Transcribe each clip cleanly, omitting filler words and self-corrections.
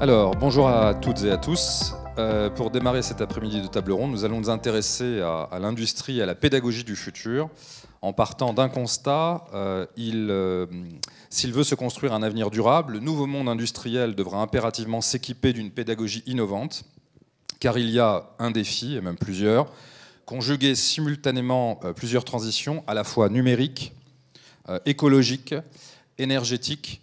Alors, bonjour à toutes et à tous. Pour démarrer cet après-midi de table ronde, nous allons nous intéresser à l'industrie et à la pédagogie du futur. En partant d'un constat, s'il veut se construire un avenir durable, le nouveau monde industriel devra impérativement s'équiper d'une pédagogie innovante, car il y a un défi, et même plusieurs, conjuguer simultanément plusieurs transitions, à la fois numériques, écologiques, énergétiques,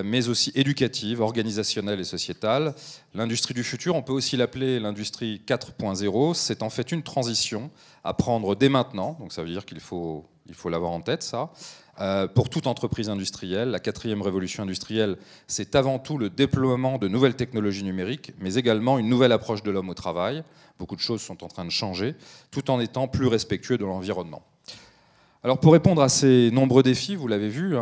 mais aussi éducative, organisationnelle et sociétale. L'industrie du futur, on peut aussi l'appeler l'industrie 4.0, c'est en fait une transition à prendre dès maintenant, donc ça veut dire qu'il faut l'avoir en tête, ça. Pour toute entreprise industrielle, la 4e révolution industrielle, c'est avant tout le déploiement de nouvelles technologies numériques, mais également une nouvelle approche de l'homme au travail. Beaucoup de choses sont en train de changer, tout en étant plus respectueux de l'environnement. Alors pour répondre à ces nombreux défis, vous l'avez vu,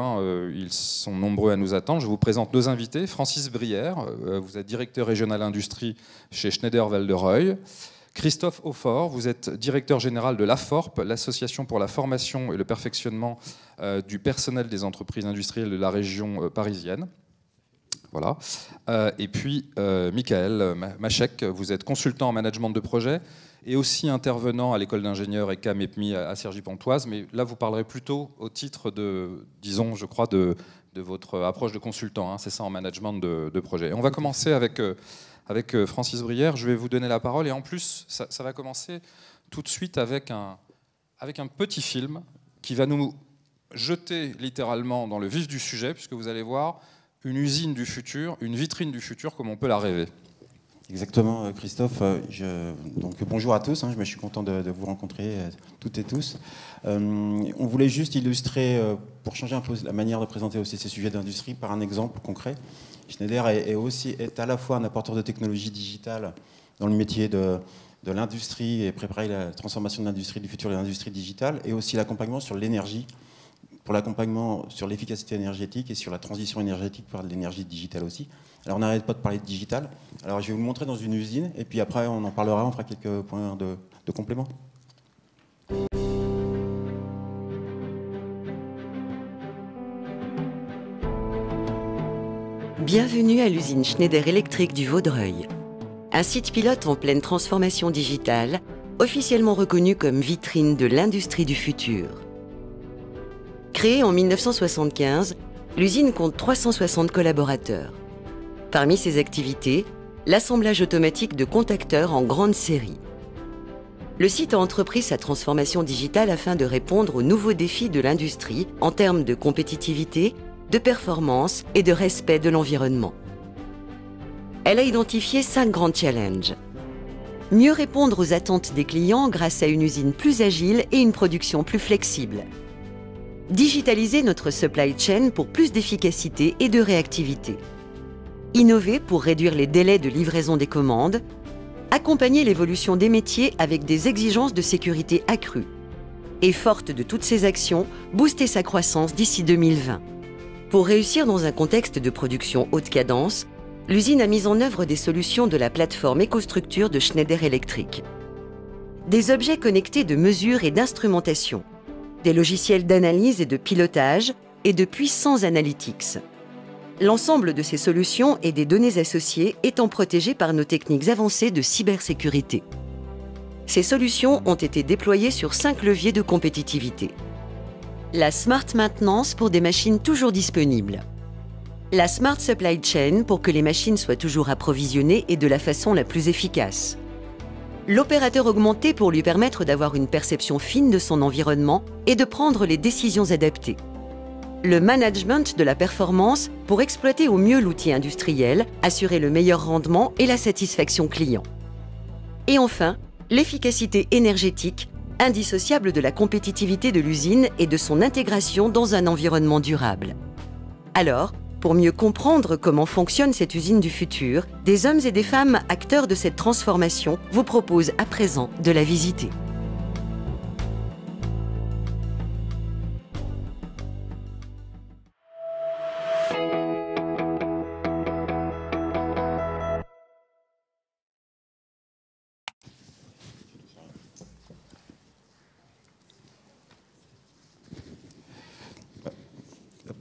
ils sont nombreux à nous attendre, je vous présente nos invités. Francis Brière, vous êtes directeur régional industrie chez Schneider Val de Reuil. Christophe Aufort, vous êtes directeur général de l'AFORP, l'Association pour la formation et le perfectionnement du personnel des entreprises industrielles de la région parisienne. Voilà. Et puis Michael Machek, vous êtes consultant en management de projet et aussi intervenant à l'école d'ingénieurs ECAM EPMI à Cergy-Pontoise, mais là vous parlerez plutôt au titre de, disons, je crois, de votre approche de consultant, hein, c'est ça, en management de projet. Et on va commencer avec Francis Brière, je vais vous donner la parole, et en plus, ça va commencer tout de suite avec un petit film qui va nous jeter littéralement dans le vif du sujet, puisque vous allez voir une usine du futur, une vitrine du futur, comme on peut la rêver. Exactement, Christophe. Donc, bonjour à tous, je suis content de vous rencontrer toutes et tous. On voulait juste illustrer, pour changer un peu la manière de présenter aussi ces sujets d'industrie, par un exemple concret. Schneider est à la fois un apporteur de technologies digitales dans le métier de l'industrie et préparer la transformation de l'industrie du futur et l'industrie digitale, et aussi l'accompagnement sur l'énergie, pour l'accompagnement sur l'efficacité énergétique et sur la transition énergétique par l'énergie digitale aussi. Alors on n'arrête pas de parler de digital. Alors je vais vous montrer dans une usine et puis après on en parlera, on fera quelques points de complément. Bienvenue à l'usine Schneider Electric du Vaudreuil. Un site pilote en pleine transformation digitale, officiellement reconnu comme vitrine de l'industrie du futur. Créée en 1975, l'usine compte 360 collaborateurs. Parmi ses activités, l'assemblage automatique de contacteurs en grande série. Le site a entrepris sa transformation digitale afin de répondre aux nouveaux défis de l'industrie en termes de compétitivité, de performance et de respect de l'environnement. Elle a identifié 5 grands challenges. Mieux répondre aux attentes des clients grâce à une usine plus agile et une production plus flexible. Digitaliser notre supply chain pour plus d'efficacité et de réactivité. Innover pour réduire les délais de livraison des commandes. Accompagner l'évolution des métiers avec des exigences de sécurité accrues. Et forte de toutes ces actions, booster sa croissance d'ici 2020. Pour réussir dans un contexte de production haute cadence, l'usine a mis en œuvre des solutions de la plateforme EcoStructure de Schneider Electric. Des objets connectés de mesure et d'instrumentation. Des logiciels d'analyse et de pilotage et de puissants analytics. L'ensemble de ces solutions et des données associées étant protégées par nos techniques avancées de cybersécurité. Ces solutions ont été déployées sur 5 leviers de compétitivité. La Smart Maintenance pour des machines toujours disponibles. La Smart Supply Chain pour que les machines soient toujours approvisionnées et de la façon la plus efficace. L'opérateur augmenté pour lui permettre d'avoir une perception fine de son environnement et de prendre les décisions adaptées. Le management de la performance pour exploiter au mieux l'outil industriel, assurer le meilleur rendement et la satisfaction client. Et enfin, l'efficacité énergétique, indissociable de la compétitivité de l'usine et de son intégration dans un environnement durable. Alors, pour mieux comprendre comment fonctionne cette usine du futur, des hommes et des femmes acteurs de cette transformation vous proposent à présent de la visiter.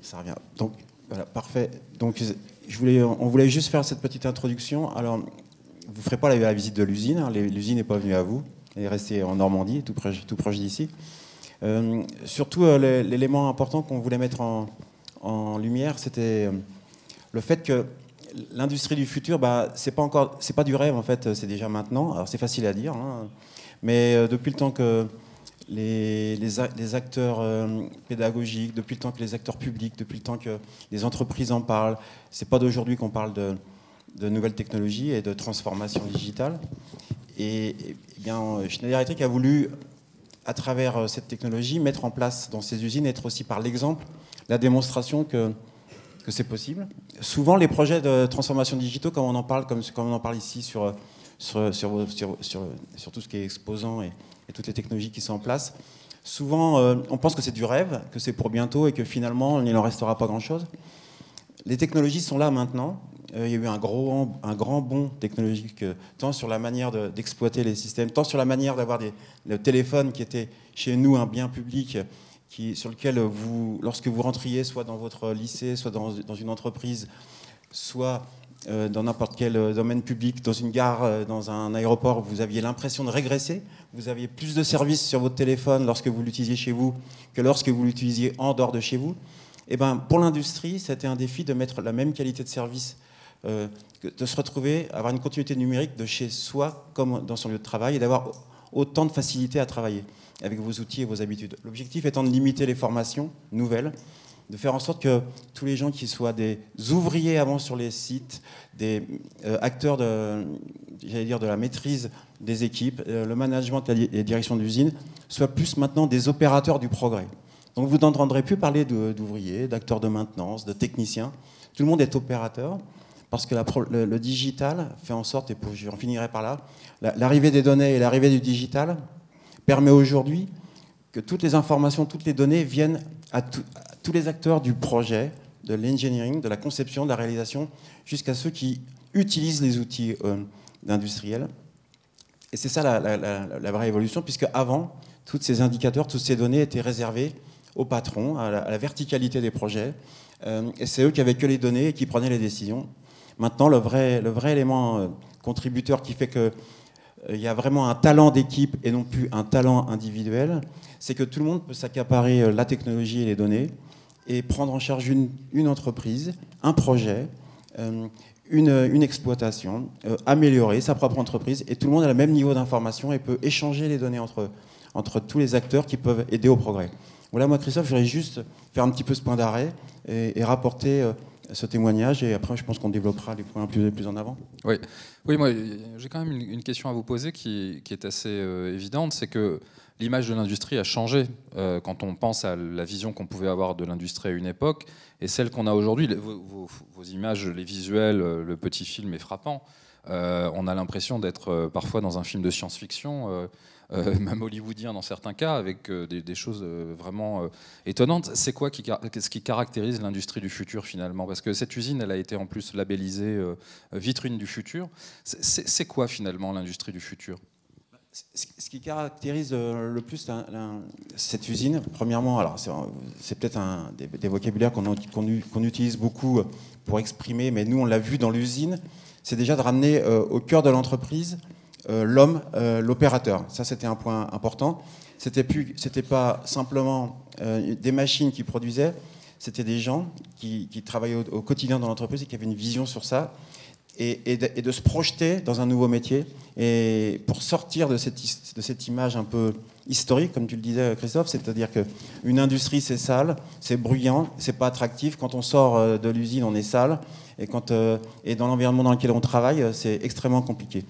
Ça revient. Donc, voilà, parfait. Donc, on voulait juste faire cette petite introduction. Alors, vous ne ferez pas la visite de l'usine, hein, l'usine n'est pas venue à vous, elle est restée en Normandie, tout proche d'ici. Surtout, l'élément important qu'on voulait mettre en lumière, c'était le fait que l'industrie du futur, c'est pas du rêve en fait, c'est déjà maintenant. Alors c'est facile à dire, hein, mais depuis le temps que les acteurs pédagogiques, depuis le temps que les acteurs publics, depuis le temps que les entreprises en parlent, c'est pas d'aujourd'hui qu'on parle de nouvelles technologies et de transformation digitale. Et bien, Schneider Electric a voulu, à travers cette technologie, mettre en place dans ses usines, être aussi par l'exemple, la démonstration que c'est possible. Souvent, les projets de transformation digitale, comme on en parle ici sur tout ce qui est exposant et toutes les technologies qui sont en place, souvent, on pense que c'est du rêve, que c'est pour bientôt et que finalement, il n'en restera pas grand-chose. Les technologies sont là maintenant. Il y a eu un grand bond technologique, tant sur la manière d'exploiter les systèmes, tant sur la manière d'avoir le téléphone qui était chez nous un bien public, sur lequel lorsque vous rentriez, soit dans votre lycée, soit dans une entreprise, soit dans n'importe quel domaine public, dans une gare, dans un aéroport, vous aviez l'impression de régresser. Vous aviez plus de services sur votre téléphone lorsque vous l'utilisiez chez vous que lorsque vous l'utilisiez en dehors de chez vous. Et pour l'industrie, c'était un défi de mettre la même qualité de service, de se retrouver, avoir une continuité numérique de chez soi comme dans son lieu de travail et d'avoir autant de facilité à travailler avec vos outils et vos habitudes. L'objectif étant de limiter les formations nouvelles, de faire en sorte que tous les gens qui soient des ouvriers avant sur les sites, des acteurs de la maîtrise des équipes, le management et les directions d'usine, soient plus maintenant des opérateurs du progrès. Donc vous n'entendrez plus parler d'ouvriers, d'acteurs de maintenance, de techniciens. Tout le monde est opérateur. Parce que le digital fait en sorte, et j'en finirai par là, l'arrivée des données et l'arrivée du digital permet aujourd'hui que toutes les informations, toutes les données viennent à tous les acteurs du projet, de l'engineering, de la conception, de la réalisation, jusqu'à ceux qui utilisent les outils industriels. Et c'est ça la vraie évolution, puisque avant, tous ces indicateurs, toutes ces données étaient réservées aux patrons, à la verticalité des projets, et c'est eux qui avaient que les données et qui prenaient les décisions. Maintenant, le vrai élément contributeur qui fait qu'il y a vraiment un talent d'équipe et non plus un talent individuel, c'est que tout le monde peut s'accaparer la technologie et les données et prendre en charge une entreprise, un projet, une exploitation, améliorer sa propre entreprise, et tout le monde a le même niveau d'information et peut échanger les données entre tous les acteurs qui peuvent aider au progrès. Voilà, moi, Christophe, je voudrais juste faire un petit peu ce point d'arrêt et rapporter ce témoignage, et après je pense qu'on développera les points plus en avant. Oui, moi j'ai quand même une question à vous poser qui est assez évidente, c'est que l'image de l'industrie a changé quand on pense à la vision qu'on pouvait avoir de l'industrie à une époque et celle qu'on a aujourd'hui. Vos images, les visuels, le petit film est frappant. On a l'impression d'être parfois dans un film de science-fiction, même hollywoodien dans certains cas, avec des choses vraiment étonnantes. C'est quoi ce qui caractérise l'industrie du futur finalement? Parce que cette usine, elle a été en plus labellisée vitrine du futur. C'est quoi finalement l'industrie du futur? Ce qui caractérise le plus cette usine, premièrement, alors c'est peut-être des vocabulaires qu'on utilise beaucoup pour exprimer, mais nous on l'a vu dans l'usine, c'est déjà de ramener au cœur de l'entreprise l'homme, l'opérateur. Ça, c'était un point important. C'était pas simplement des machines qui produisaient, c'était des gens qui travaillaient au quotidien dans l'entreprise et qui avaient une vision sur ça, et de se projeter dans un nouveau métier. Et pour sortir de cette image un peu historique, comme tu le disais, Christophe, c'est-à-dire qu'une industrie, c'est sale, c'est bruyant, c'est pas attractif. Quand on sort de l'usine, on est sale. Et dans l'environnement dans lequel on travaille, c'est extrêmement compliqué.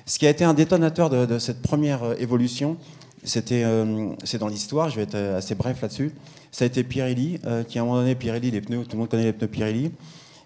Ce qui a été un détonateur de cette première évolution, c'est dans l'histoire, je vais être assez bref là-dessus, ça a été Pirelli, qui à un moment donné, Pirelli, les pneus, tout le monde connaît les pneus Pirelli.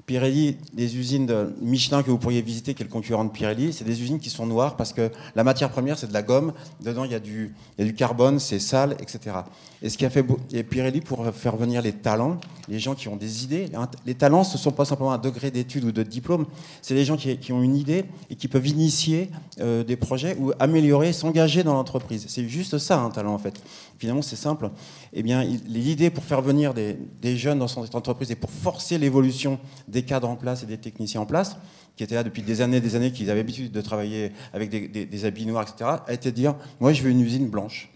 Pirelli, les usines de Michelin que vous pourriez visiter, qui est le concurrent de Pirelli, c'est des usines qui sont noires parce que la matière première, c'est de la gomme. Dedans, il y a du carbone, c'est sale, etc. Et ce qui a fait Pirelli pour faire venir les talents, les gens qui ont des idées. Les talents, ce ne sont pas simplement un degré d'études ou de diplôme, c'est les gens qui ont une idée et qui peuvent initier des projets ou améliorer, s'engager dans l'entreprise. C'est juste ça, un talent, en fait. finalement c'est simple. Eh bien, l'idée pour faire venir des jeunes dans cette entreprise et pour forcer l'évolution des cadres en place et des techniciens en place, qui étaient là depuis des années, qui avaient l'habitude de travailler avec des habits noirs, etc., a été de dire, moi je veux une usine blanche.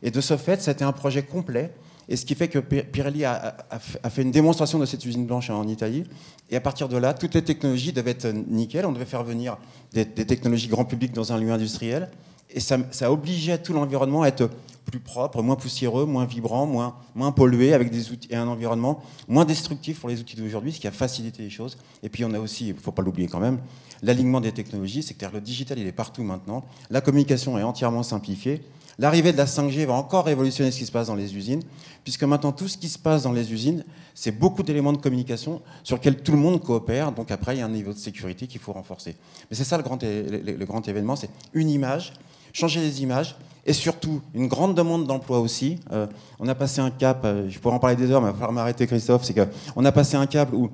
Et de ce fait, c'était un projet complet. Et ce qui fait que Pirelli a fait une démonstration de cette usine blanche en Italie. Et à partir de là, toutes les technologies devaient être nickel. On devait faire venir des technologies grand public dans un lieu industriel. Et ça obligeait tout l'environnement à être plus propre, moins poussiéreux, moins vibrant, moins pollué, avec des outils et un environnement moins destructif pour les outils d'aujourd'hui, ce qui a facilité les choses. Et puis on a aussi, il ne faut pas l'oublier quand même, l'alignement des technologies. C'est que le digital, il est partout maintenant. La communication est entièrement simplifiée. L'arrivée de la 5G va encore révolutionner ce qui se passe dans les usines, puisque maintenant tout ce qui se passe dans les usines, c'est beaucoup d'éléments de communication sur lesquels tout le monde coopère. Donc après, il y a un niveau de sécurité qu'il faut renforcer. Mais c'est ça le grand événement, c'est une image, changer les images, et surtout une grande demande d'emploi aussi. On a passé un cap, je pourrais en parler des heures, mais il va falloir m'arrêter Christophe, c'est qu'on a passé un cap où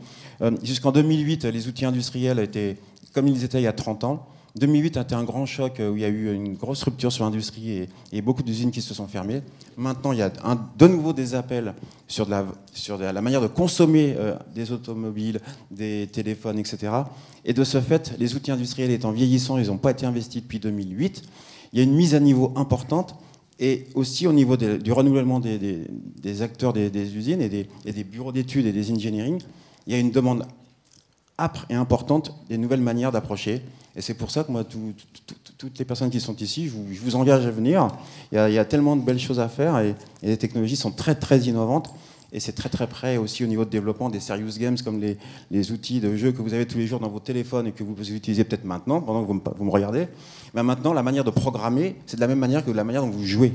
jusqu'en 2008, les outils industriels étaient comme ils étaient il y a 30 ans. 2008 a été un grand choc où il y a eu une grosse rupture sur l'industrie et beaucoup d'usines qui se sont fermées. Maintenant, il y a de nouveau des appels sur la manière de consommer des automobiles, des téléphones, etc. Et de ce fait, les outils industriels étant vieillissants, ils n'ont pas été investis depuis 2008. Il y a une mise à niveau importante et aussi au niveau du renouvellement des acteurs des usines et des bureaux d'études et des engineering, il y a une demande âpre et importante des nouvelles manières d'approcher. Et c'est pour ça que moi, toutes les personnes qui sont ici, je vous engage à venir. Il y a tellement de belles choses à faire et les technologies sont très, très innovantes. Et c'est très, très près aussi au niveau de développement des serious games comme les outils de jeu que vous avez tous les jours dans vos téléphones et que vous utilisez peut-être maintenant, pendant que vous me regardez. Mais maintenant, la manière de programmer, c'est de la même manière que la manière dont vous jouez.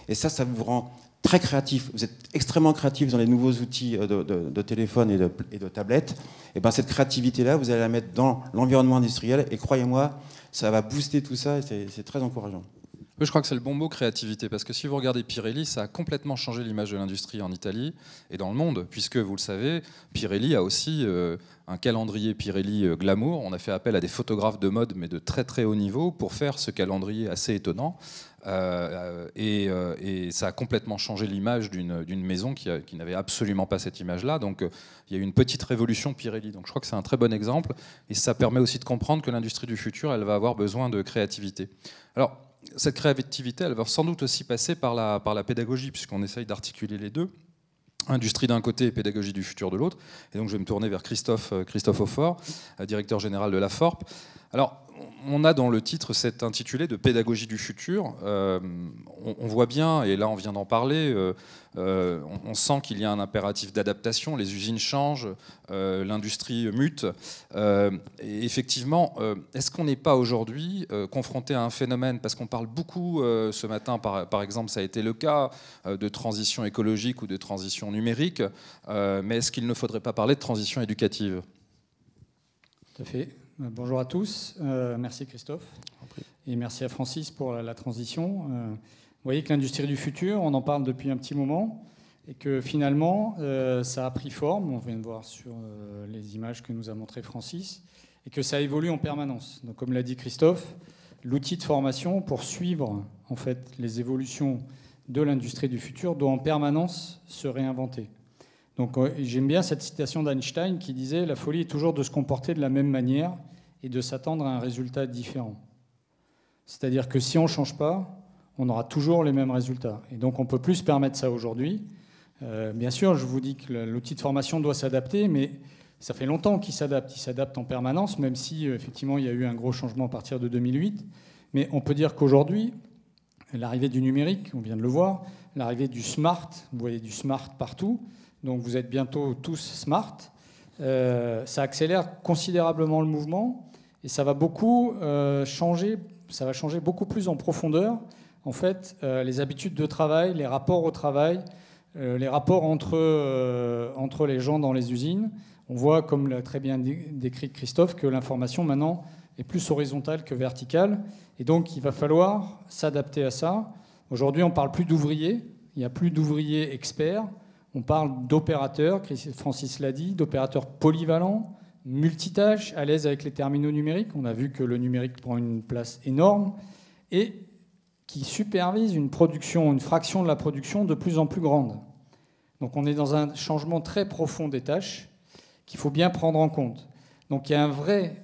Et ça vous rend très créatif. Vous êtes extrêmement créatif dans les nouveaux outils de téléphone et de tablette. Et ben cette créativité-là, vous allez la mettre dans l'environnement industriel. Et croyez-moi, ça va booster tout ça. Et c'est très encourageant. Je crois que c'est le bon mot, créativité, parce que si vous regardez Pirelli, ça a complètement changé l'image de l'industrie en Italie et dans le monde, puisque, vous le savez, Pirelli a aussi un calendrier Pirelli glamour. On a fait appel à des photographes de mode, mais de très très haut niveau, pour faire ce calendrier assez étonnant. Et ça a complètement changé l'image d'une maison qui n'avait absolument pas cette image-là. Donc il y a eu une petite révolution Pirelli. Donc je crois que c'est un très bon exemple, et ça permet aussi de comprendre que l'industrie du futur, elle va avoir besoin de créativité. Alors, cette créativité, elle va sans doute aussi passer par la pédagogie, puisqu'on essaye d'articuler les deux. Industrie d'un côté et pédagogie du futur de l'autre. Et donc je vais me tourner vers Christophe Aufort, directeur général de la FORP. Alors, on a dans le titre cet intitulé de pédagogie du futur. On voit bien, et là on vient d'en parler, on sent qu'il y a un impératif d'adaptation. Les usines changent, l'industrie mute. Et effectivement, est-ce qu'on n'est pas aujourd'hui confronté à un phénomène, parce qu'on parle beaucoup ce matin, par exemple, ça a été le cas de transition écologique ou de transition numérique, mais est-ce qu'il ne faudrait pas parler de transition éducative ? Tout à fait. Bonjour à tous, merci Christophe et merci à Francis pour la transition. Vous voyez que l'industrie du futur, on en parle depuis un petit moment et que finalement ça a pris forme, on vient de voir sur les images que nous a montré Francis, et que ça évolue en permanence. Donc comme l'a dit Christophe, l'outil de formation pour suivre en fait les évolutions de l'industrie du futur doit en permanence se réinventer. Donc j'aime bien cette citation d'Einstein qui disait « La folie est toujours de se comporter de la même manière et de s'attendre à un résultat différent ». C'est-à-dire que si on ne change pas, on aura toujours les mêmes résultats. Et donc on ne peut plus se permettre ça aujourd'hui. Bien sûr, je vous dis que l'outil de formation doit s'adapter, mais ça fait longtemps qu'il s'adapte. Il s'adapte en permanence, même si effectivement il y a eu un gros changement à partir de 2008. Mais on peut dire qu'aujourd'hui, l'arrivée du numérique, on vient de le voir, l'arrivée du smart, vous voyez du smart partout, donc vous êtes bientôt tous smart, ça accélère considérablement le mouvement et ça va beaucoup changer, ça va changer beaucoup plus en profondeur en fait les habitudes de travail, les rapports au travail, les rapports entre les gens dans les usines. On voit, comme l'a très bien décrit Christophe, que l'information maintenant est plus horizontale que verticale et donc il va falloir s'adapter à ça. Aujourd'hui on ne parle plus d'ouvriers, il n'y a plus d'ouvriers experts. On parle d'opérateurs, Francis l'a dit, d'opérateurs polyvalents, multitâches, à l'aise avec les terminaux numériques. On a vu que le numérique prend une place énorme et qui supervise une production, une fraction de la production de plus en plus grande. Donc on est dans un changement très profond des tâches qu'il faut bien prendre en compte. Donc il y a un vrai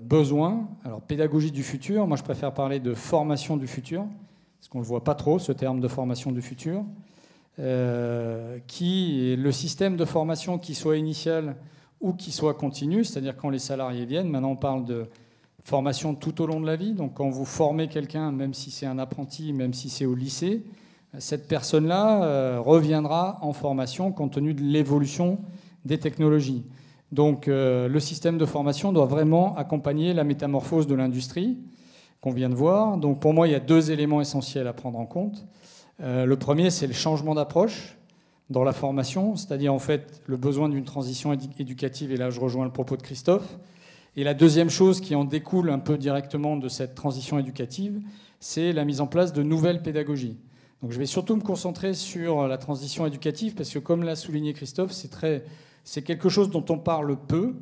besoin. Alors pédagogie du futur, moi je préfère parler de formation du futur, parce qu'on ne le voit pas trop, ce terme de formation du futur, qui est le système de formation qui soit initial ou qui soit continu, c'est-à-dire quand les salariés viennent. Maintenant on parle de formation tout au long de la vie. Donc quand vous formez quelqu'un, même si c'est un apprenti, même si c'est au lycée, cette personne-là reviendra en formation compte tenu de l'évolution des technologies. Donc le système de formation doit vraiment accompagner la métamorphose de l'industrie qu'on vient de voir. Donc pour moi, il y a 2 éléments essentiels à prendre en compte. Le premier, c'est le changement d'approche dans la formation, c'est-à-dire en fait le besoin d'une transition éducative, et là je rejoins le propos de Christophe. Et la deuxième chose qui en découle un peu directement de cette transition éducative, c'est la mise en place de nouvelles pédagogies. Donc je vais surtout me concentrer sur la transition éducative, parce que comme l'a souligné Christophe, c'est quelque chose dont on parle peu,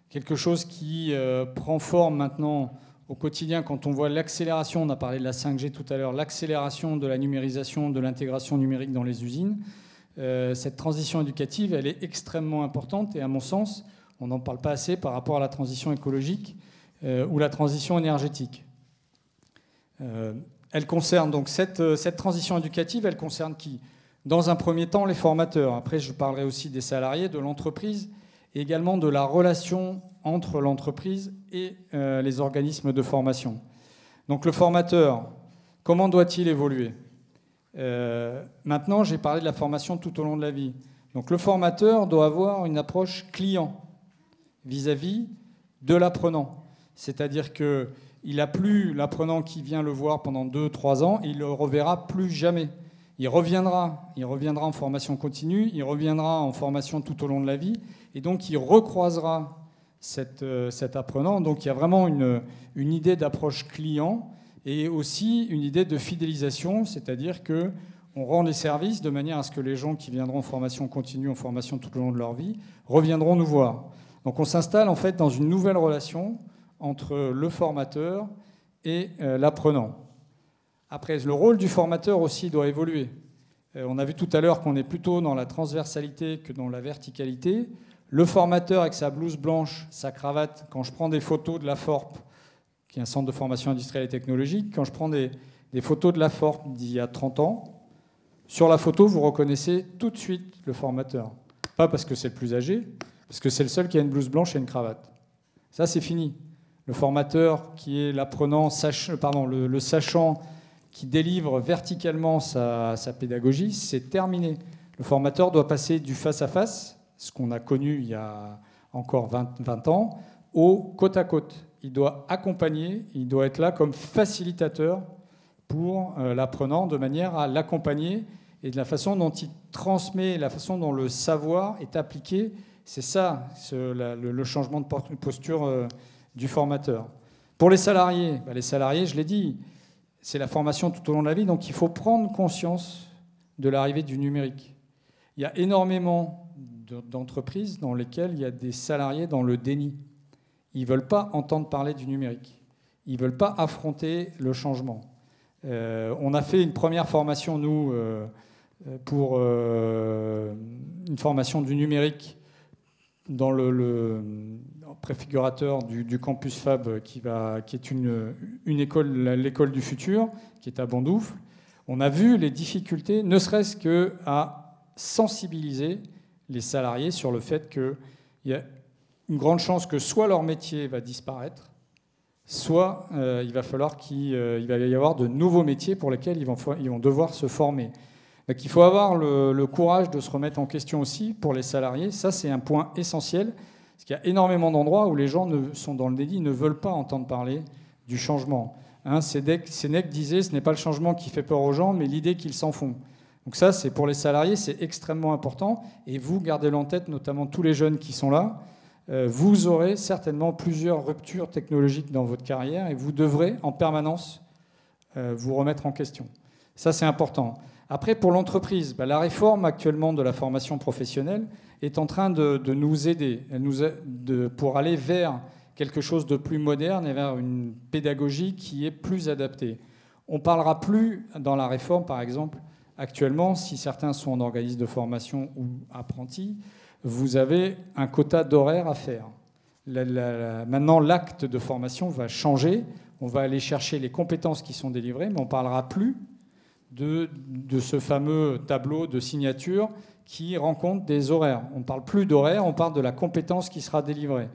quelque chose qui prend forme maintenant au quotidien quand on voit l'accélération, on a parlé de la 5G tout à l'heure, l'accélération de la numérisation, de l'intégration numérique dans les usines. Cette transition éducative, elle est extrêmement importante, et à mon sens, on n'en parle pas assez par rapport à la transition écologique ou la transition énergétique. Elle concerne donc cette transition éducative, elle concerne qui? Dans un premier temps, les formateurs. Après, je parlerai aussi des salariés, de l'entreprise, et également de la relation entre l'entreprise et les organismes de formation. Donc le formateur, comment doit-il évoluer? Maintenant, j'ai parlé de la formation tout au long de la vie. Donc le formateur doit avoir une approche client vis-à-vis de l'apprenant. C'est-à-dire qu'il n'a plus l'apprenant qui vient le voir pendant 2-3 ans, et il ne le reverra plus jamais. Il reviendra en formation continue, il reviendra en formation tout au long de la vie, et donc il recroisera cet apprenant. Donc il y a vraiment une idée d'approche client, et aussi une idée de fidélisation, c'est-à-dire qu'on rend les services de manière à ce que les gens qui viendront en formation continue, en formation tout au long de leur vie, reviendront nous voir. Donc on s'installe en fait dans une nouvelle relation entre le formateur et l'apprenant. Après, le rôle du formateur aussi doit évoluer. On a vu tout à l'heure qu'on est plutôt dans la transversalité que dans la verticalité. Le formateur avec sa blouse blanche, sa cravate, quand je prends des photos de la FORP, qui est un centre de formation industrielle et technologique, quand je prends des photos de la FORP d'il y a 30 ans, sur la photo, vous reconnaissez tout de suite le formateur. Pas parce que c'est le plus âgé, parce que c'est le seul qui a une blouse blanche et une cravate. Ça, c'est fini. Le formateur qui est l'apprenant, le sachant qui délivre verticalement sa pédagogie, c'est terminé. Le formateur doit passer du face-à-face, ce qu'on a connu il y a encore 20 ans, au côte-à-côte. Il doit accompagner, il doit être là comme facilitateur pour l'apprenant, de manière à l'accompagner, et de la façon dont il transmet, la façon dont le savoir est appliqué. C'est ça, le changement de posture du formateur. Pour les salariés, je l'ai dit, c'est la formation tout au long de la vie, donc il faut prendre conscience de l'arrivée du numérique. Il y a énormément d'entreprises dans lesquelles il y a des salariés dans le déni. Ils ne veulent pas entendre parler du numérique. Ils ne veulent pas affronter le changement. On a fait une première formation, nous, pour une formation du numérique dans le préfigurateur du campus Fab, qui est une école, l'école du futur, qui est à Bondoufle. On a vu les difficultés, ne serait-ce qu'à sensibiliser les salariés sur le fait qu'il y a une grande chance que soit leur métier va disparaître, soit il va falloir qu'il va y avoir de nouveaux métiers pour lesquels ils vont devoir se former. Donc il faut avoir le courage de se remettre en question aussi pour les salariés. Ça, c'est un point essentiel, parce qu'il y a énormément d'endroits où les gens sont dans le déni, ne veulent pas entendre parler du changement. Sénèque disait « ce n'est pas le changement qui fait peur aux gens, mais l'idée qu'ils s'en font ». Donc ça, c'est pour les salariés, c'est extrêmement important. Et vous, gardez-le en tête, notamment tous les jeunes qui sont là. Vous aurez certainement plusieurs ruptures technologiques dans votre carrière, et vous devrez en permanence vous remettre en question. Ça, c'est important. Après, pour l'entreprise, la réforme actuellement de la formation professionnelle est en train de nous aider pour aller vers quelque chose de plus moderne et vers une pédagogie qui est plus adaptée. On ne parlera plus dans la réforme, par exemple, actuellement, si certains sont en organisme de formation ou apprentis, vous avez un quota d'horaire à faire. Maintenant, l'acte de formation va changer. On va aller chercher les compétences qui sont délivrées, mais on ne parlera plus de ce fameux tableau de signature qui rend compte des horaires. On ne parle plus d'horaires, on parle de la compétence qui sera délivrée.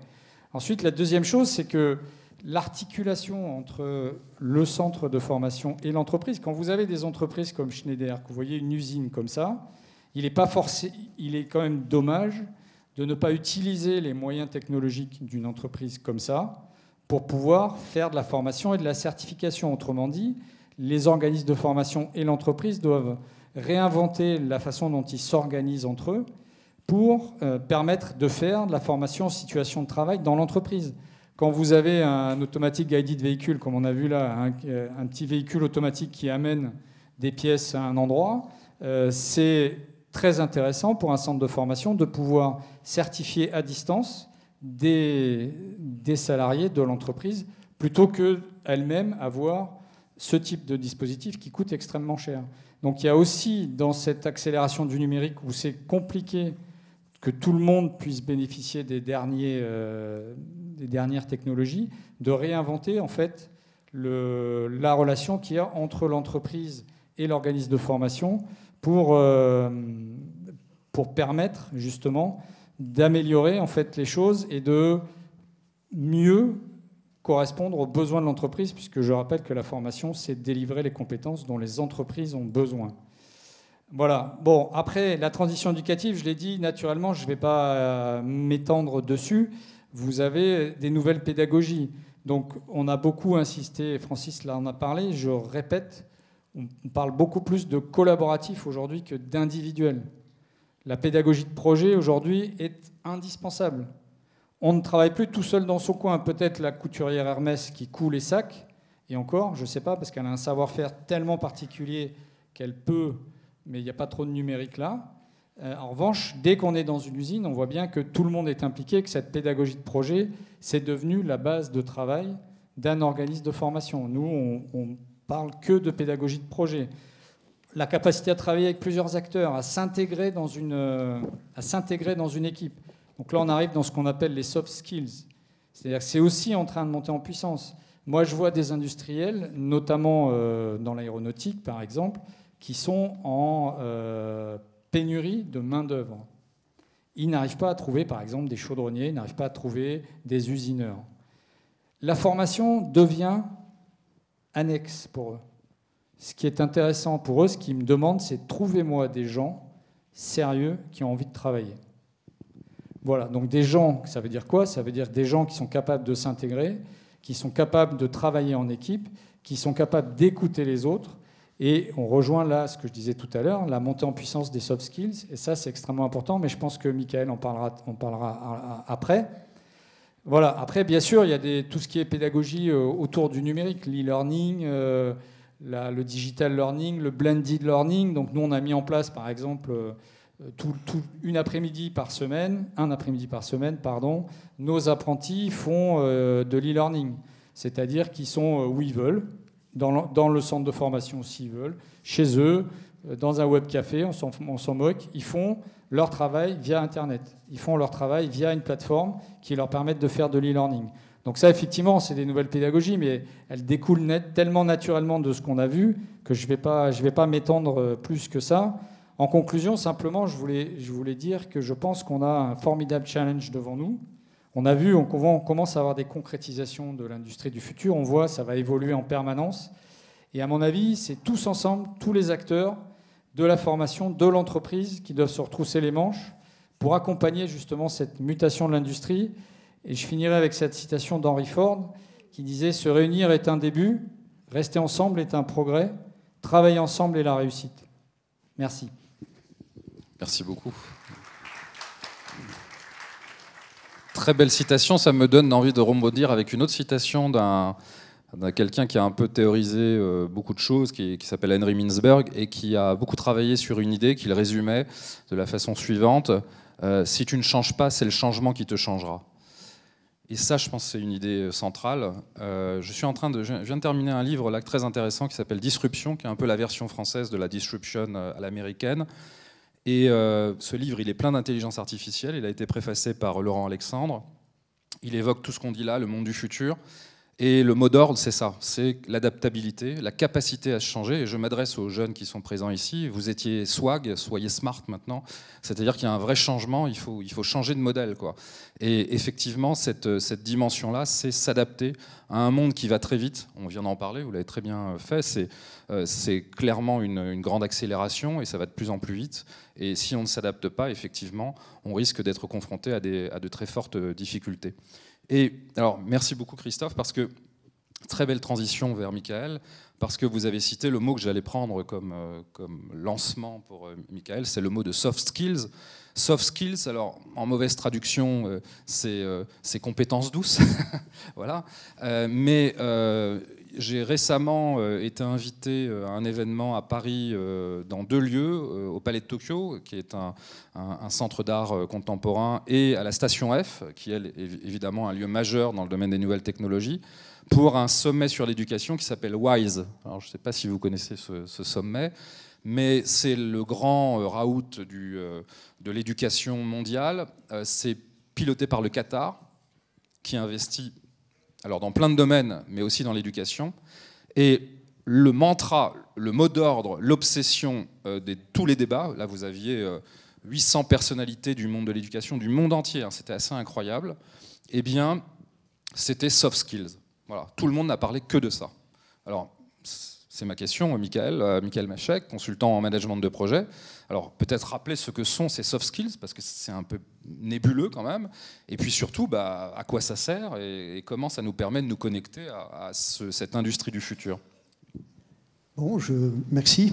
Ensuite, la deuxième chose, c'est que l'articulation entre le centre de formation et l'entreprise, quand vous avez des entreprises comme Schneider, que vous voyez une usine comme ça, il est quand même dommage de ne pas utiliser les moyens technologiques d'une entreprise comme ça pour pouvoir faire de la formation et de la certification. Autrement dit, les organismes de formation et l'entreprise doivent réinventer la façon dont ils s'organisent entre eux pour permettre de faire de la formation en situation de travail dans l'entreprise. Quand vous avez un automatic guided véhicule, comme on a vu là, un petit véhicule automatique qui amène des pièces à un endroit, c'est très intéressant pour un centre de formation de pouvoir certifier à distance des salariés de l'entreprise plutôt qu'elle-même avoir ce type de dispositif qui coûte extrêmement cher. Donc il y a aussi dans cette accélération du numérique où c'est compliqué que tout le monde puisse bénéficier des dernières technologies, de réinventer en fait la relation qu'il y a entre l'entreprise et l'organisme de formation pour permettre justement d'améliorer en fait les choses et de mieux correspondre aux besoins de l'entreprise, puisque je rappelle que la formation, c'est délivrer les compétences dont les entreprises ont besoin. Voilà. Bon, après, la transition éducative, je l'ai dit, naturellement, je ne vais pas m'étendre dessus. Vous avez des nouvelles pédagogies. Donc, on a beaucoup insisté, Francis là en a parlé, je répète, on parle beaucoup plus de collaboratif aujourd'hui que d'individuel. La pédagogie de projet, aujourd'hui, est indispensable. On ne travaille plus tout seul dans son coin. Peut-être la couturière Hermès qui coud les sacs, et encore, je ne sais pas, parce qu'elle a un savoir-faire tellement particulier qu'elle peut, mais il n'y a pas trop de numérique là. En revanche, dès qu'on est dans une usine, on voit bien que tout le monde est impliqué, que cette pédagogie de projet, c'est devenu la base de travail d'un organisme de formation. Nous, on parle que de pédagogie de projet. La capacité à travailler avec plusieurs acteurs, à s'intégrer dans une équipe. Donc là, on arrive dans ce qu'on appelle les soft skills. C'est-à-dire que c'est aussi en train de monter en puissance. Moi, je vois des industriels, notamment dans l'aéronautique, par exemple, qui sont en pénurie de main-d'œuvre. Ils n'arrivent pas à trouver, par exemple, des chaudronniers, ils n'arrivent pas à trouver des usineurs. La formation devient annexe pour eux. Ce qui est intéressant pour eux, ce qu'ils me demandent, c'est trouvez-moi des gens sérieux qui ont envie de travailler. Voilà, donc des gens, ça veut dire quoi? Ça veut dire des gens qui sont capables de s'intégrer, qui sont capables de travailler en équipe, qui sont capables d'écouter les autres. Et on rejoint là ce que je disais tout à l'heure, la montée en puissance des soft skills. Et ça, c'est extrêmement important, mais je pense que Michael en parlera après. Voilà, après, bien sûr, il y a tout ce qui est pédagogie autour du numérique, l'e-learning, le digital learning, le blended learning. Donc nous, on a mis en place, par exemple, un après-midi par semaine, nos apprentis font de l'e-learning, c'est-à-dire qu'ils sont où ils veulent, dans le centre de formation s'ils veulent, chez eux, dans un web café, on s'en moque, ils font leur travail via Internet, ils font leur travail via une plateforme qui leur permet de faire de l'e-learning. Donc ça, effectivement, c'est des nouvelles pédagogies, mais elles découlent tellement naturellement de ce qu'on a vu que je vais pas m'étendre plus que ça. En conclusion, simplement, je voulais dire que je pense qu'on a un formidable challenge devant nous. On a vu, on commence à avoir des concrétisations de l'industrie du futur. On voit, ça va évoluer en permanence. Et à mon avis, c'est tous ensemble, tous les acteurs de la formation, de l'entreprise, qui doivent se retrousser les manches pour accompagner justement cette mutation de l'industrie. Et je finirai avec cette citation d'Henry Ford qui disait « Se réunir est un début, rester ensemble est un progrès, travailler ensemble est la réussite. » Merci. Merci beaucoup. Très belle citation, ça me donne envie de rebondir avec une autre citation d'un quelqu'un qui a un peu théorisé beaucoup de choses, qui s'appelle Henry Mintzberg, et qui a beaucoup travaillé sur une idée qu'il résumait de la façon suivante. Si tu ne changes pas, c'est le changement qui te changera. Et ça, je pense, c'est une idée centrale. Je viens de terminer un livre là, très intéressant qui s'appelle Disruption, qui est un peu la version française de la disruption à l'américaine. Et ce livre, il est plein d'intelligence artificielle. Il a été préfacé par Laurent Alexandre. Il évoque tout ce qu'on dit là, le monde du futur. Et le mot d'ordre, c'est ça, c'est l'adaptabilité, la capacité à se changer. Et je m'adresse aux jeunes qui sont présents ici. Vous étiez swag, soyez smart maintenant. C'est-à-dire qu'il y a un vrai changement, il faut changer de modèle, quoi. Et effectivement, cette dimension-là, c'est s'adapter à un monde qui va très vite. On vient d'en parler, vous l'avez très bien fait. C'est clairement une grande accélération et ça va de plus en plus vite. Et si on ne s'adapte pas, effectivement, on risque d'être confronté à de très fortes difficultés. Et alors, merci beaucoup Christophe, parce que très belle transition vers Michael, parce que vous avez cité le mot que j'allais prendre comme lancement pour Michael, c'est le mot de soft skills. Soft skills, alors en mauvaise traduction, c'est compétences douces, voilà. Mais j'ai récemment été invité à un événement à Paris dans 2 lieux, au Palais de Tokyo, qui est un centre d'art contemporain, et à la Station F, qui est évidemment un lieu majeur dans le domaine des nouvelles technologies, pour un sommet sur l'éducation qui s'appelle WISE. Alors, je ne sais pas si vous connaissez ce sommet, mais c'est le grand raout de l'éducation mondiale. C'est piloté par le Qatar, qui investit alors dans plein de domaines, mais aussi dans l'éducation. Et le mantra, le mot d'ordre, l'obsession de tous les débats, là vous aviez 800 personnalités du monde de l'éducation, du monde entier, hein, c'était assez incroyable, eh bien, c'était soft skills. Voilà, tout le monde n'a parlé que de ça. Alors, c'est ma question, Michael Machek, consultant en management de projet. Alors, peut-être rappeler ce que sont ces soft skills, parce que c'est un peu nébuleux quand même. Et puis surtout, à quoi ça sert et comment ça nous permet de nous connecter à cette industrie du futur. Bon, merci.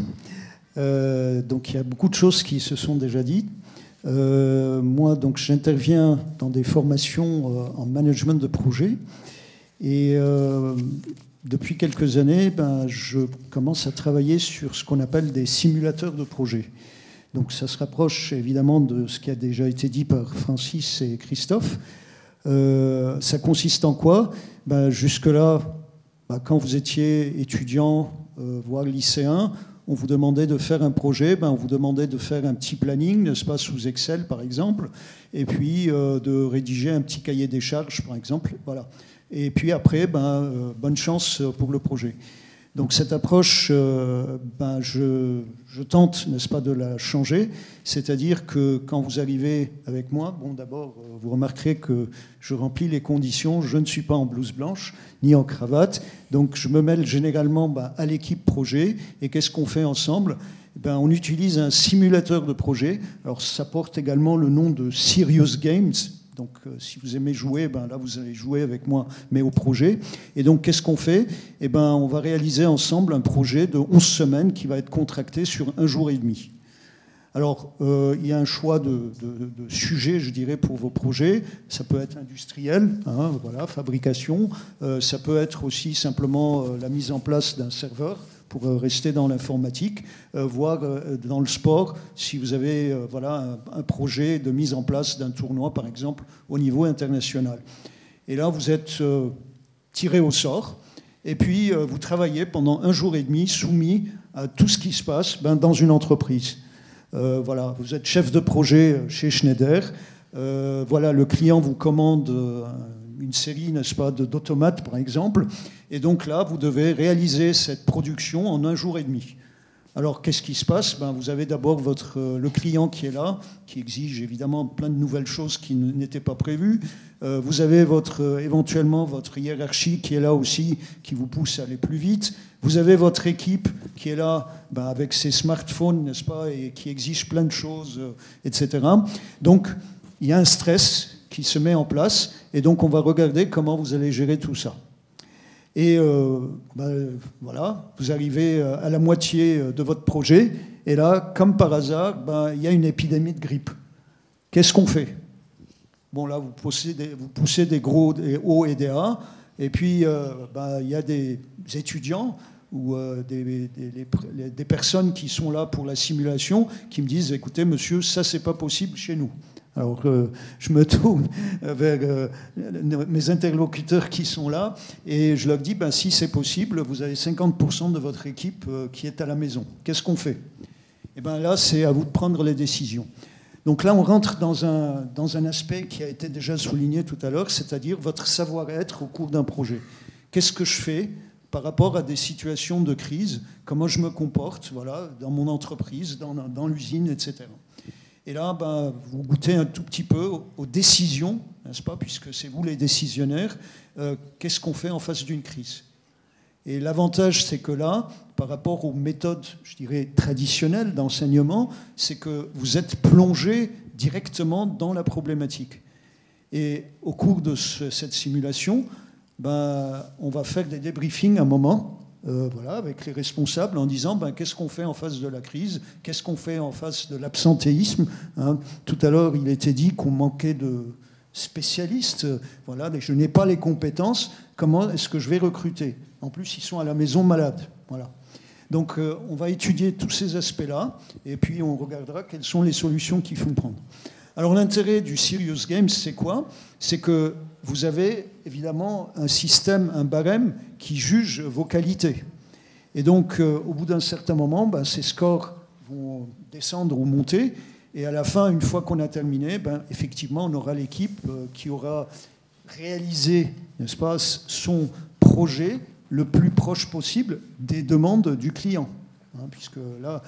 Donc, il y a beaucoup de choses qui se sont déjà dites. Moi, donc, j'interviens dans des formations en management de projet. Et depuis quelques années, je commence à travailler sur ce qu'on appelle des simulateurs de projet. Donc ça se rapproche évidemment de ce qui a déjà été dit par Francis et Christophe. Ça consiste en quoi ? Jusque-là, quand vous étiez étudiant, voire lycéen, on vous demandait de faire un projet, on vous demandait de faire un petit planning, n'est-ce pas, sous Excel par exemple, et puis de rédiger un petit cahier des charges par exemple, voilà. Et puis après, bonne chance pour le projet. Donc cette approche, je tente, n'est-ce pas, de la changer. C'est-à-dire que quand vous arrivez avec moi, d'abord, vous remarquerez que je remplis les conditions. Je ne suis pas en blouse blanche, ni en cravate. Donc je me mêle généralement à l'équipe projet. Et qu'est-ce qu'on fait ensemble ? On utilise un simulateur de projet. Alors ça porte également le nom de Serious Games. Donc, si vous aimez jouer, là, vous allez jouer avec moi, mais au projet. Et donc, qu'est-ce qu'on fait ? On va réaliser ensemble un projet de 11 semaines qui va être contracté sur 1 jour et demi. Alors, il y a un choix de sujets, je dirais, pour vos projets. Ça peut être industriel, voilà, fabrication. Ça peut être aussi simplement la mise en place d'un serveur, pour rester dans l'informatique, voire dans le sport, si vous avez un projet de mise en place d'un tournoi, par exemple, au niveau international. Et là, vous êtes tiré au sort, et puis vous travaillez pendant 1 jour et demi, soumis à tout ce qui se passe dans une entreprise. Voilà, vous êtes chef de projet chez Schneider. Voilà, le client vous commande une série, n'est-ce pas, d'automates, par exemple. Et donc là, vous devez réaliser cette production en 1 jour et demi. Alors, qu'est-ce qui se passe ? Vous avez d'abord le client qui est là, qui exige évidemment plein de nouvelles choses qui n'étaient pas prévues. Vous avez éventuellement votre hiérarchie qui est là aussi, qui vous pousse à aller plus vite. Vous avez votre équipe qui est là avec ses smartphones, n'est-ce pas, et qui exige plein de choses, etc. Donc, il y a un stress qui se met en place, et donc on va regarder comment vous allez gérer tout ça. Et voilà, vous arrivez à la moitié de votre projet, et là, comme par hasard, il y a une épidémie de grippe. Qu'est-ce qu'on fait ? Bon, là, vous poussez des gros des hauts et des A, et puis il y a des étudiants ou des personnes qui sont là pour la simulation qui me disent « Écoutez, monsieur, ça, c'est pas possible chez nous. » Alors, je me tourne vers mes interlocuteurs qui sont là et je leur dis, ben, si c'est possible, vous avez 50% de votre équipe qui est à la maison. Qu'est-ce qu'on fait? Et bien là, c'est à vous de prendre les décisions. Donc là, on rentre dans un aspect qui a été déjà souligné tout à l'heure, c'est-à-dire votre savoir-être au cours d'un projet. Qu'est-ce que je fais par rapport à des situations de crise? Comment je me comporte, voilà, dans mon entreprise, dans l'usine, etc. Et là, ben, vous goûtez un tout petit peu aux décisions, n'est-ce pas, puisque c'est vous les décisionnaires. Qu'est-ce qu'on fait en face d'une crise? Et l'avantage, c'est que là, par rapport aux méthodes, je dirais, traditionnelles d'enseignement, c'est que vous êtes plongé directement dans la problématique. Et au cours de cette simulation, ben, on va faire des débriefings à un moment, voilà, avec les responsables en disant ben, qu'est-ce qu'on fait en face de la crise, qu'est-ce qu'on fait en face de l'absentéisme, hein. Tout à l'heure, il était dit qu'on manquait de spécialistes. Voilà, je n'ai pas les compétences. Comment est-ce que je vais recruter? En plus, ils sont à la maison malades. Voilà. Donc, on va étudier tous ces aspects-là et puis on regardera quelles sont les solutions qu'il faut prendre. Alors, l'intérêt du Serious Games, c'est quoi? C'est que vous avez évidemment un système, un barème qui juge vos qualités. Et donc, au bout d'un certain moment, ben, ces scores vont descendre ou monter. Et à la fin, une fois qu'on a terminé, ben, effectivement, on aura l'équipe qui aura réalisé, n'est-ce pas, son projet le plus proche possible des demandes du client. Hein, puisque là,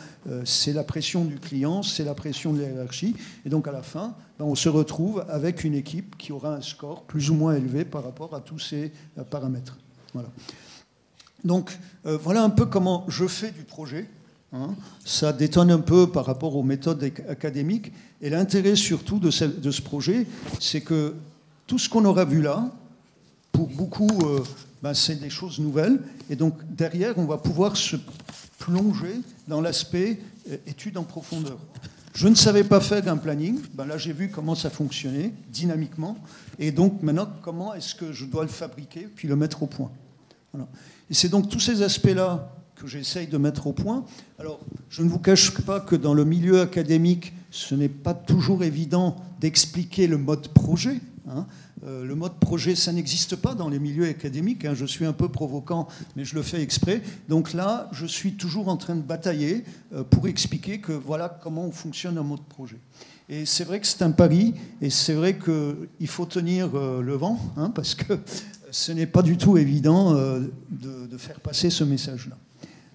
c'est la pression du client, c'est la pression de la hiérarchie. Et donc, à la fin, ben, on se retrouve avec une équipe qui aura un score plus ou moins élevé par rapport à tous ces paramètres. Voilà. Donc, voilà un peu comment je fais du projet. Hein. Ça détonne un peu par rapport aux méthodes académiques. Et l'intérêt surtout de ce projet, c'est que tout ce qu'on aura vu là, pour beaucoup, ben, c'est des choses nouvelles. Et donc, derrière, on va pouvoir se plonger dans l'aspect étude en profondeur. Je ne savais pas faire un planning. Ben là, j'ai vu comment ça fonctionnait dynamiquement. Et donc, maintenant, comment est-ce que je dois le fabriquer puis le mettre au point. Voilà. Et c'est donc tous ces aspects-là que j'essaye de mettre au point. Alors, je ne vous cache pas que dans le milieu académique, ce n'est pas toujours évident d'expliquer le mode projet. Hein. Le mode projet, ça n'existe pas dans les milieux académiques. Hein. Je suis un peu provocant, mais je le fais exprès. Donc là, je suis toujours en train de batailler pour expliquer que voilà comment fonctionne un mode projet. Et c'est vrai que c'est un pari, et c'est vrai qu'il faut tenir le vent, hein, parce que ce n'est pas du tout évident de faire passer ce message-là.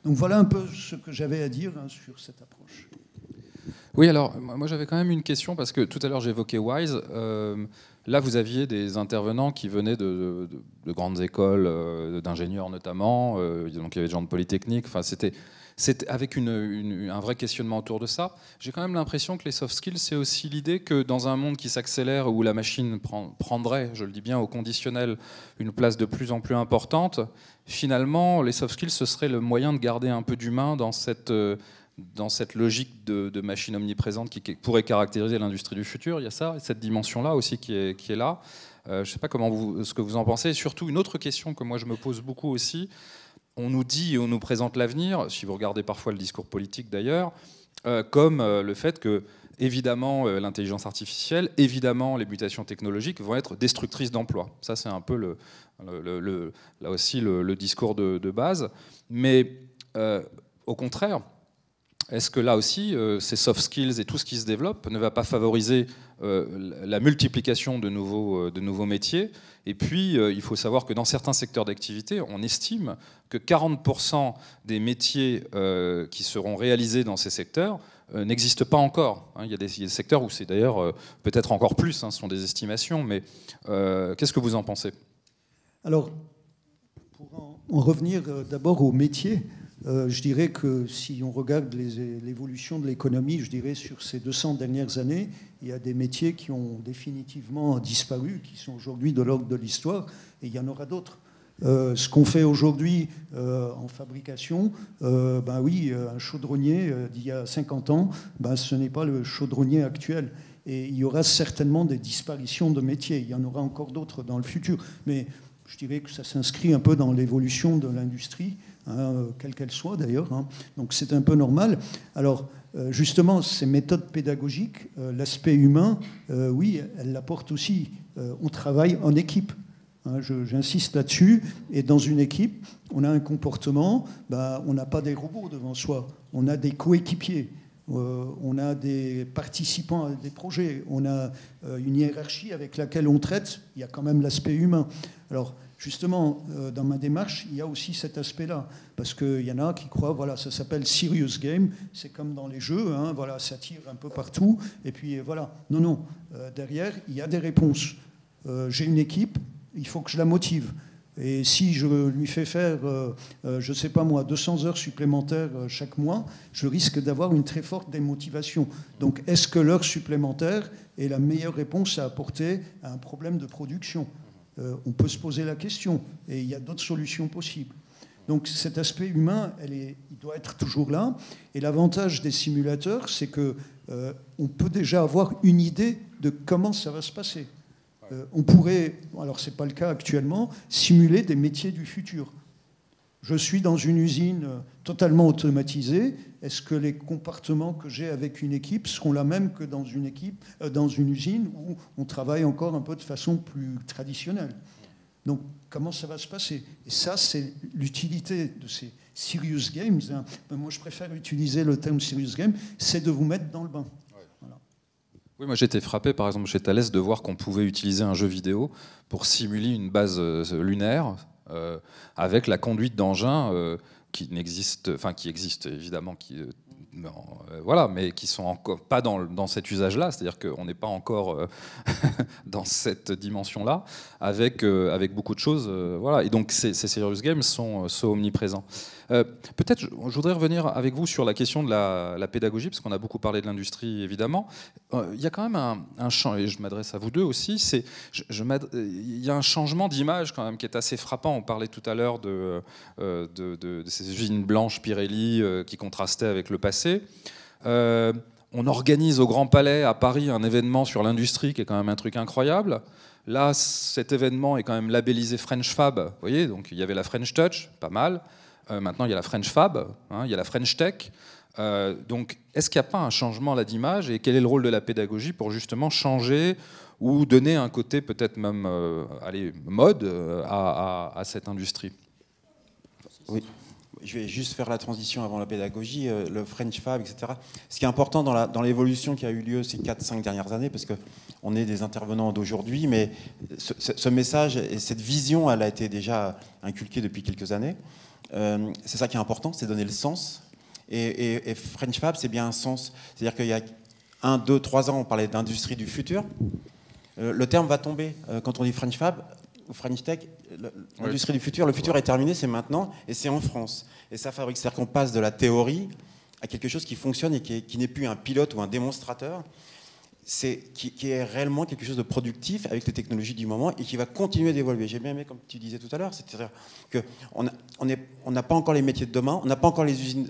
Donc voilà un peu ce que j'avais à dire hein, sur cette approche. Oui, alors moi j'avais quand même une question, parce que tout à l'heure j'évoquais WISE. Là, vous aviez des intervenants qui venaient de grandes écoles, d'ingénieurs notamment, donc il y avait des gens de Polytechnique. Enfin, c'était avec un vrai questionnement autour de ça. J'ai quand même l'impression que les soft skills, c'est aussi l'idée que dans un monde qui s'accélère, où la machine prendrait, je le dis bien au conditionnel, une place de plus en plus importante, finalement, les soft skills, ce serait le moyen de garder un peu d'humain dans cette logique de machine omniprésente qui pourrait caractériser l'industrie du futur. Il y a ça, cette dimension-là aussi qui est là. Je ne sais pas ce que vous en pensez. Et surtout, une autre question que moi je me pose beaucoup aussi, on nous dit et on nous présente l'avenir, si vous regardez parfois le discours politique d'ailleurs, comme le fait que, évidemment, l'intelligence artificielle, évidemment, les mutations technologiques vont être destructrices d'emplois. Ça, c'est un peu là aussi le discours de base. Mais au contraire, est-ce que là aussi, ces soft skills et tout ce qui se développe ne va pas favoriser la multiplication de nouveaux métiers? Et puis, il faut savoir que dans certains secteurs d'activité, on estime que 40% des métiers qui seront réalisés dans ces secteurs n'existent pas encore. Il y a des secteurs où c'est d'ailleurs peut-être encore plus, ce sont des estimations, mais qu'est-ce que vous en pensez? Alors, pour en revenir d'abord aux métiers, je dirais que si on regarde l'évolution de l'économie, je dirais sur ces 200 dernières années, il y a des métiers qui ont définitivement disparu, qui sont aujourd'hui de l'ordre de l'histoire, et il y en aura d'autres. Ce qu'on fait aujourd'hui en fabrication, ben oui, un chaudronnier d'il y a 50 ans, ben ce n'est pas le chaudronnier actuel. Et il y aura certainement des disparitions de métiers. Il y en aura encore d'autres dans le futur. Mais je dirais que ça s'inscrit un peu dans l'évolution de l'industrie, hein, quelle qu'elle soit d'ailleurs. Hein. Donc c'est un peu normal. Alors, justement, ces méthodes pédagogiques, l'aspect humain, oui, elles l'apportent aussi. On travaille en équipe. Hein, j'insiste là-dessus. Et dans une équipe, on a un comportement, on n'a pas des robots devant soi, on a des coéquipiers. On a des participants à des projets, on a une hiérarchie avec laquelle on traite, il y a quand même l'aspect humain. Alors, justement, dans ma démarche, il y a aussi cet aspect-là, parce qu'il y en a qui croient, voilà, ça s'appelle serious game, c'est comme dans les jeux, hein, voilà, ça tire un peu partout, et puis voilà. Non, derrière, il y a des réponses. J'ai une équipe, il faut que je la motive. Et si je lui fais faire, je ne sais pas moi, 200 heures supplémentaires chaque mois, je risque d'avoir une très forte démotivation. Donc, est-ce que l'heure supplémentaire est la meilleure réponse à apporter à un problème de production ? On peut se poser la question, et il y a d'autres solutions possibles. Donc, cet aspect humain, il doit être toujours là. Et l'avantage des simulateurs, c'est qu'on peut déjà avoir une idée de comment ça va se passer. On pourrait, alors ce n'est pas le cas actuellement, simuler des métiers du futur. Je suis dans une usine totalement automatisée. Est-ce que les comportements que j'ai avec une équipe seront la même que dans une usine où on travaille encore un peu de façon plus traditionnelle? Donc, comment ça va se passer? Et ça, c'est l'utilité de ces serious games. Moi, je préfère utiliser le terme serious game, c'est de vous mettre dans le bain. Oui, moi j'ai été frappé par exemple chez Thales de voir qu'on pouvait utiliser un jeu vidéo pour simuler une base lunaire avec la conduite d'engins qui existe évidemment, voilà, mais qui sont encore pas dans cet usage-là, c'est-à-dire qu'on n'est pas encore dans cette dimension-là, avec beaucoup de choses, voilà. Et donc ces serious games sont omniprésents. Peut-être, je voudrais revenir avec vous sur la question de la pédagogie, parce qu'on a beaucoup parlé de l'industrie, évidemment. Il y a quand même un champ, et je m'adresse à vous deux aussi, il y a un changement d'image quand même qui est assez frappant. On parlait tout à l'heure de ces usines blanches Pirelli qui contrastaient avec le passé. On organise au Grand Palais à Paris un événement sur l'industrie qui est quand même un truc incroyable. Là, cet événement est quand même labellisé French Fab. Vous voyez, donc il y avait la French Touch, pas mal. Maintenant, il y a la French Fab, il y a la French Tech. Donc, est-ce qu'il n'y a pas un changement là d'image, et quel est le rôle de la pédagogie pour justement changer ou donner un côté peut-être même mode à cette industrie? Oui. Je vais juste faire la transition avant la pédagogie, le French Fab, etc. Ce qui est important dans l'évolution qui a eu lieu ces 4-5 dernières années, parce qu'on est des intervenants d'aujourd'hui, mais ce message et cette vision, elle a été déjà inculquée depuis quelques années. C'est ça qui est important, c'est donner le sens. Et French Fab, c'est bien un sens. C'est-à-dire qu'il y a 1, 2, 3 ans, on parlait d'industrie du futur. Le terme va tomber. Quand on dit French Fab ou French Tech, l'industrie du futur, le futur est terminé, c'est maintenant, et c'est en France. Et ça fabrique. C'est-à-dire qu'on passe de la théorie à quelque chose qui fonctionne et qui n'est plus un pilote ou un démonstrateur, qui est réellement quelque chose de productif avec les technologies du moment et qui va continuer d'évoluer. J'ai bien aimé, comme tu disais tout à l'heure, c'est-à-dire qu'on n'a pas encore les métiers de demain, on n'a pas encore les usines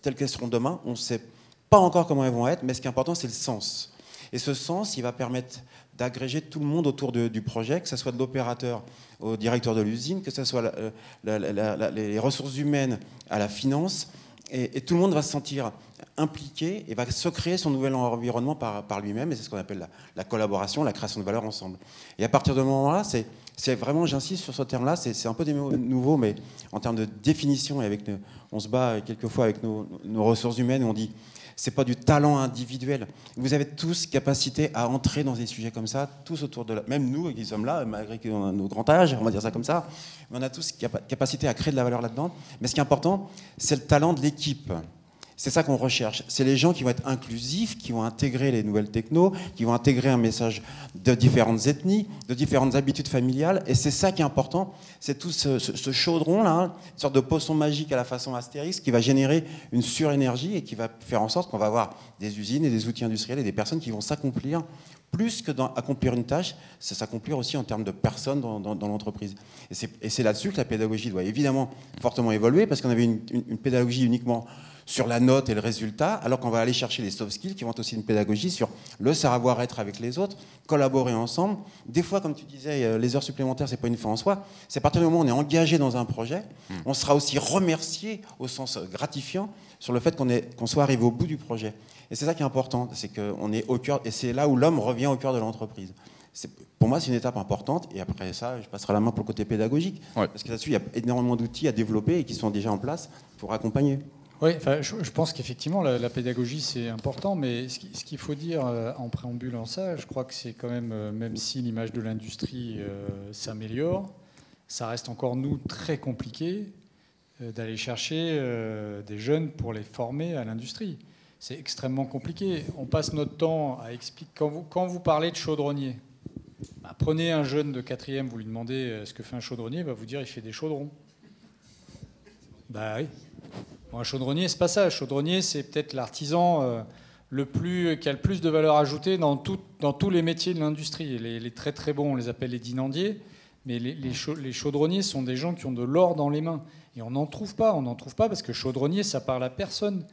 telles qu'elles seront demain, on ne sait pas encore comment elles vont être, mais ce qui est important, c'est le sens. Et ce sens, il va permettre d'agréger tout le monde autour du projet, que ce soit de l'opérateur au directeur de l'usine, que ce soit les ressources humaines à la finance, et tout le monde va se sentir impliqué et va se créer son nouvel environnement par lui-même, et c'est ce qu'on appelle la collaboration, la création de valeur ensemble. Et à partir de ce moment-là, c'est vraiment, j'insiste sur ce terme-là, c'est un peu des mots nouveaux, mais en termes de définition, et on se bat quelquefois avec nos ressources humaines, et on dit c'est pas du talent individuel. Vous avez tous capacité à entrer dans des sujets comme ça, tous autour de même nous qui sommes là, malgré qu'on a nos grands âges, on va dire ça comme ça, mais on a tous capacité à créer de la valeur là-dedans. Mais ce qui est important, c'est le talent de l'équipe. C'est ça qu'on recherche. C'est les gens qui vont être inclusifs, qui vont intégrer les nouvelles technos, qui vont intégrer un message de différentes ethnies, de différentes habitudes familiales. Et c'est ça qui est important. C'est tout ce chaudron-là, hein, une sorte de potion magique à la façon Astérix, qui va générer une surénergie et qui va faire en sorte qu'on va avoir des usines et des outils industriels et des personnes qui vont s'accomplir plus que d'accomplir une tâche, c'est s'accomplir aussi en termes de personnes dans l'entreprise. Et c'est là-dessus que la pédagogie doit évidemment fortement évoluer, parce qu'on avait une pédagogie uniquement sur la note et le résultat, alors qu'on va aller chercher les soft skills qui vont être aussi une pédagogie sur le savoir-être avec les autres, collaborer ensemble. Des fois, comme tu disais, les heures supplémentaires, c'est pas une fin en soi. C'est à partir du moment où on est engagé dans un projet, on sera aussi remercié au sens gratifiant sur le fait qu'on soit arrivé au bout du projet. Et c'est ça qui est important, c'est qu'on est au cœur, et c'est là où l'homme revient au cœur de l'entreprise. Pour moi, c'est une étape importante. Et après ça, je passerai la main pour le côté pédagogique. Ouais. Parce que là-dessus, il y a énormément d'outils à développer et qui sont déjà en place pour accompagner. Oui, je pense qu'effectivement, la pédagogie, c'est important. Mais ce qu'il faut dire en préambulant ça, je crois que c'est quand même si l'image de l'industrie s'améliore, ça reste encore, nous, très compliqué d'aller chercher des jeunes pour les former à l'industrie. C'est extrêmement compliqué. On passe notre temps à expliquer... Quand vous parlez de chaudronnier, prenez un jeune de 4e, vous lui demandez ce que fait un chaudronnier, il va vous dire il fait des chaudrons. Bah oui. Bon, un chaudronnier, c'est pas ça. Un chaudronnier, c'est peut-être l'artisan qui a le plus de valeur ajoutée dans tous les métiers de l'industrie. Les très très bons, on les appelle les dinandiers, mais les chaudronniers sont des gens qui ont de l'or dans les mains. Et on n'en trouve pas. On n'en trouve pas parce que chaudronnier, ça parle à personne.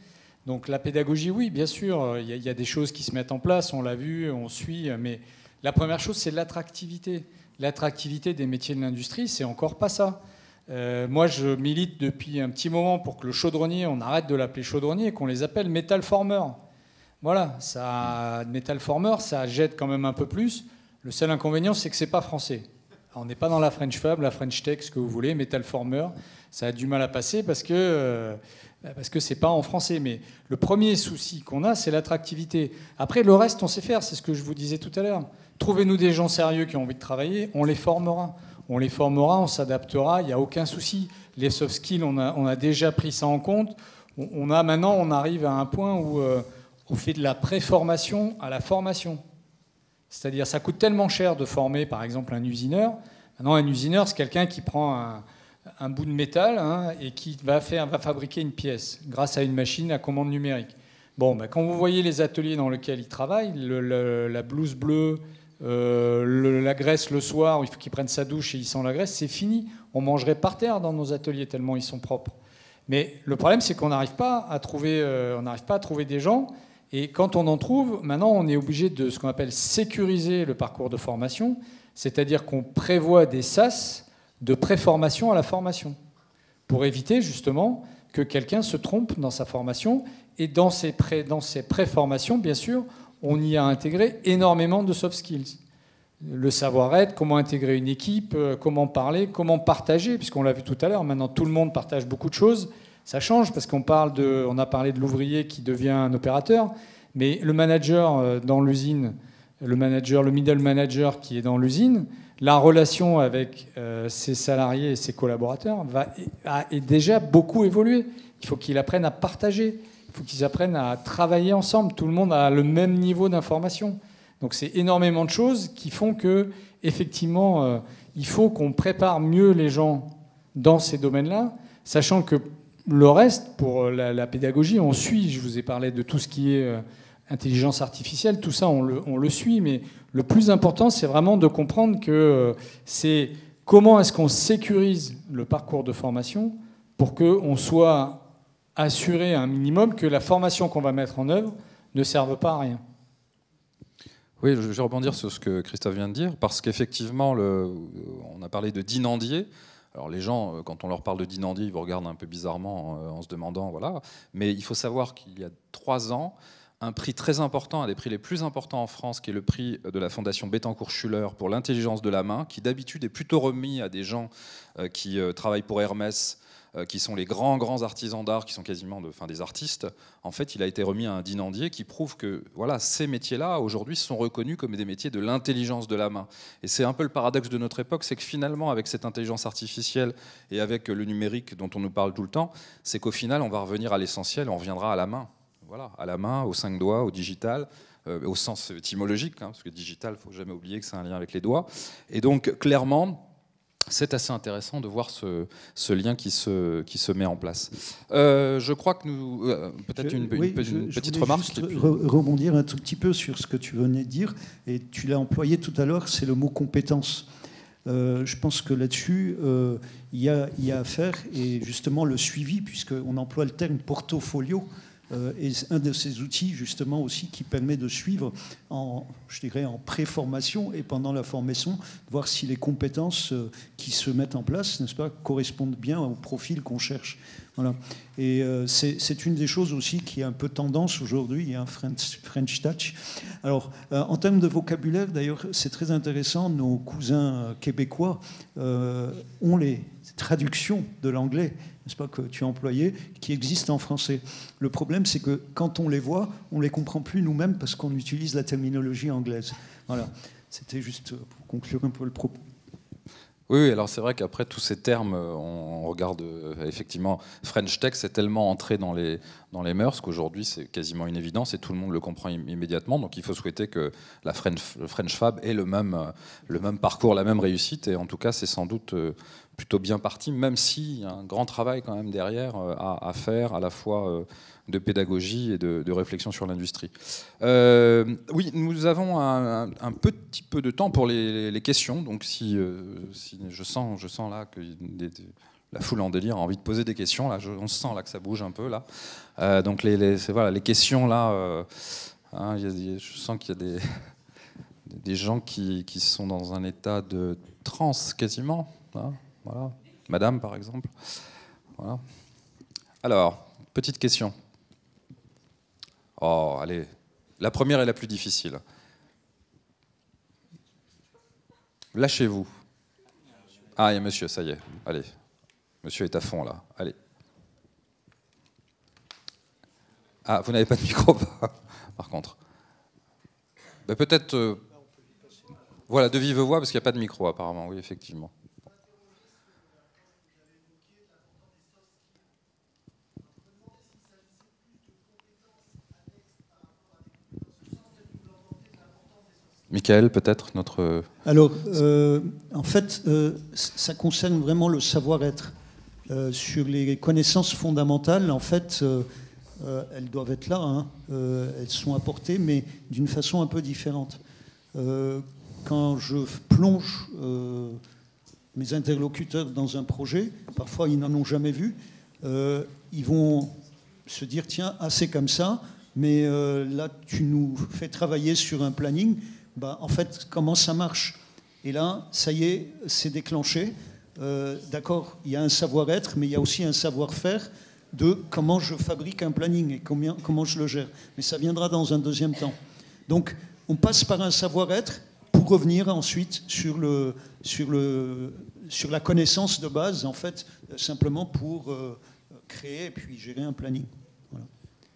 Donc la pédagogie, oui, bien sûr, il y a des choses qui se mettent en place, on l'a vu, on suit, mais la première chose, c'est l'attractivité. L'attractivité des métiers de l'industrie, c'est encore pas ça. Moi, je milite depuis un petit moment pour que le chaudronnier, on arrête de l'appeler chaudronnier et qu'on les appelle metal former. Voilà, ça, metal former, ça jette quand même un peu plus. Le seul inconvénient, c'est que c'est pas français. Alors, on n'est pas dans la French Fab, la French Tech, ce que vous voulez, metal former, ça a du mal à passer parce que c'est pas en français. Mais le premier souci qu'on a, c'est l'attractivité. Après, le reste, on sait faire. C'est ce que je vous disais tout à l'heure. Trouvez-nous des gens sérieux qui ont envie de travailler, on les formera. On les formera, on s'adaptera, il n'y a aucun souci. Les soft skills, on a déjà pris ça en compte. Maintenant, on arrive à un point où on fait de la préformation à la formation. C'est-à-dire, ça coûte tellement cher de former, par exemple, un usineur. Maintenant, un usineur, c'est quelqu'un qui prend un bout de métal et qui va fabriquer une pièce grâce à une machine à commande numérique. Bon, quand vous voyez les ateliers dans lesquels ils travaillent, la blouse bleue, la graisse le soir, où il faut qu'il prenne sa douche et il sent la graisse, c'est fini. On mangerait par terre dans nos ateliers tellement ils sont propres. Mais le problème, c'est qu'on n'arrive pas à trouver des gens. Et quand on en trouve, maintenant, on est obligé de ce qu'on appelle sécuriser le parcours de formation, c'est-à-dire qu'on prévoit des sas de préformation à la formation, pour éviter justement que quelqu'un se trompe dans sa formation. Et dans ces préformations, bien sûr, on y a intégré énormément de soft skills. Le savoir-être, comment intégrer une équipe, comment parler, comment partager, puisqu'on l'a vu tout à l'heure, maintenant tout le monde partage beaucoup de choses. Ça change parce on a parlé de l'ouvrier qui devient un opérateur, mais le manager dans l'usine, le middle manager qui est dans l'usine, la relation avec ses salariés et ses collaborateurs a déjà beaucoup évolué. Il faut qu'il apprenne à partager. Il faut qu'ils apprennent à travailler ensemble. Tout le monde a le même niveau d'information. Donc c'est énormément de choses qui font que, effectivement, il faut qu'on prépare mieux les gens dans ces domaines-là, sachant que le reste, pour la pédagogie, on suit. Je vous ai parlé de tout ce qui est intelligence artificielle, tout ça, on le suit. Mais le plus important, c'est vraiment de comprendre que c'est comment est-ce qu'on sécurise le parcours de formation pour qu'on soit assurer un minimum que la formation qu'on va mettre en œuvre ne serve pas à rien. Oui, je vais rebondir sur ce que Christophe vient de dire, parce qu'effectivement, on a parlé de dinandier. Alors les gens, quand on leur parle de dinandier, ils vous regardent un peu bizarrement en se demandant, voilà. Mais il faut savoir qu'il y a 3 ans, un prix très important, un des prix les plus importants en France, qui est le prix de la Fondation Bettencourt-Schuller pour l'intelligence de la main, qui d'habitude est plutôt remis à des gens qui travaillent pour Hermès, qui sont les grands artisans d'art, qui sont quasiment des artistes. En fait, il a été remis à un dinandier qui prouve que voilà, ces métiers-là, aujourd'hui, sont reconnus comme des métiers de l'intelligence de la main. Et c'est un peu le paradoxe de notre époque, c'est que finalement, avec cette intelligence artificielle et avec le numérique dont on nous parle tout le temps, c'est qu'au final, on va revenir à l'essentiel, on reviendra à la main. Voilà, à la main, aux 5 doigts, au digital, au sens étymologique, parce que digital, il ne faut jamais oublier que c'est un lien avec les doigts. Et donc, clairement, c'est assez intéressant de voir ce lien qui se met en place. Je crois que nous... peut-être une petite remarque. Je voulais rebondir un tout petit peu sur ce que tu venais de dire, et tu l'as employé tout à l'heure, c'est le mot compétence. Je pense que là-dessus, il y a à faire, et justement le suivi, puisqu'on emploie le terme portfolio, est un de ces outils justement aussi qui permet de suivre je dirais en pré-formation et pendant la formation, voir si les compétences qui se mettent en place, n'est-ce pas, correspondent bien au profil qu'on cherche. Voilà. Et c'est une des choses aussi qui est un peu tendance aujourd'hui, il y a un French touch. Alors, en termes de vocabulaire, d'ailleurs, c'est très intéressant, nos cousins québécois ont les traductions de l'anglais, n'est-ce pas, que tu as employé, qui existent en français. Le problème, c'est que quand on les voit, on ne les comprend plus nous-mêmes parce qu'on utilise la terminologie anglaise. Voilà. C'était juste pour conclure un peu le propos. Oui, alors c'est vrai qu'après tous ces termes, on regarde effectivement French Tech, c'est tellement entré dans les mœurs qu'aujourd'hui c'est quasiment une évidence et tout le monde le comprend immédiatement. Donc il faut souhaiter que le French Fab ait le même parcours, la même réussite. Et en tout cas, c'est sans doute plutôt bien parti, même s'il y a un grand travail quand même derrière à faire, à la fois de pédagogie et de réflexion sur l'industrie. Oui, nous avons un petit peu de temps pour les questions, donc si je sens là que la foule en délire a envie de poser des questions, là, on sent là que ça bouge un peu là. Donc voilà, les questions là, je sens qu'il y a des gens qui sont dans un état de transe quasiment. Hein, voilà. Madame par exemple. Voilà. Alors, petite question. Oh, allez. La première est la plus difficile. Lâchez-vous. Ah, il y a monsieur, ça y est. Allez. Monsieur est à fond, là. Allez. Ah, vous n'avez pas de micro, par contre. Ben, peut-être... voilà, de vive voix, parce qu'il n'y a pas de micro, apparemment. Oui, effectivement. Michael, peut-être, notre... Alors, en fait, ça concerne vraiment le savoir-être. Sur les connaissances fondamentales, en fait, elles doivent être là, hein. Elles sont apportées, mais d'une façon un peu différente. Quand je plonge mes interlocuteurs dans un projet, parfois ils n'en ont jamais vu, ils vont se dire, tiens, c'est comme ça, mais là, tu nous fais travailler sur un planning. En fait, comment ça marche? Et là, ça y est, c'est déclenché. D'accord, il y a un savoir-être, mais il y a aussi un savoir-faire de comment je fabrique un planning et comment je le gère. Mais ça viendra dans un deuxième temps. Donc, on passe par un savoir-être pour revenir ensuite sur la connaissance de base, en fait, simplement pour créer et puis gérer un planning. Voilà.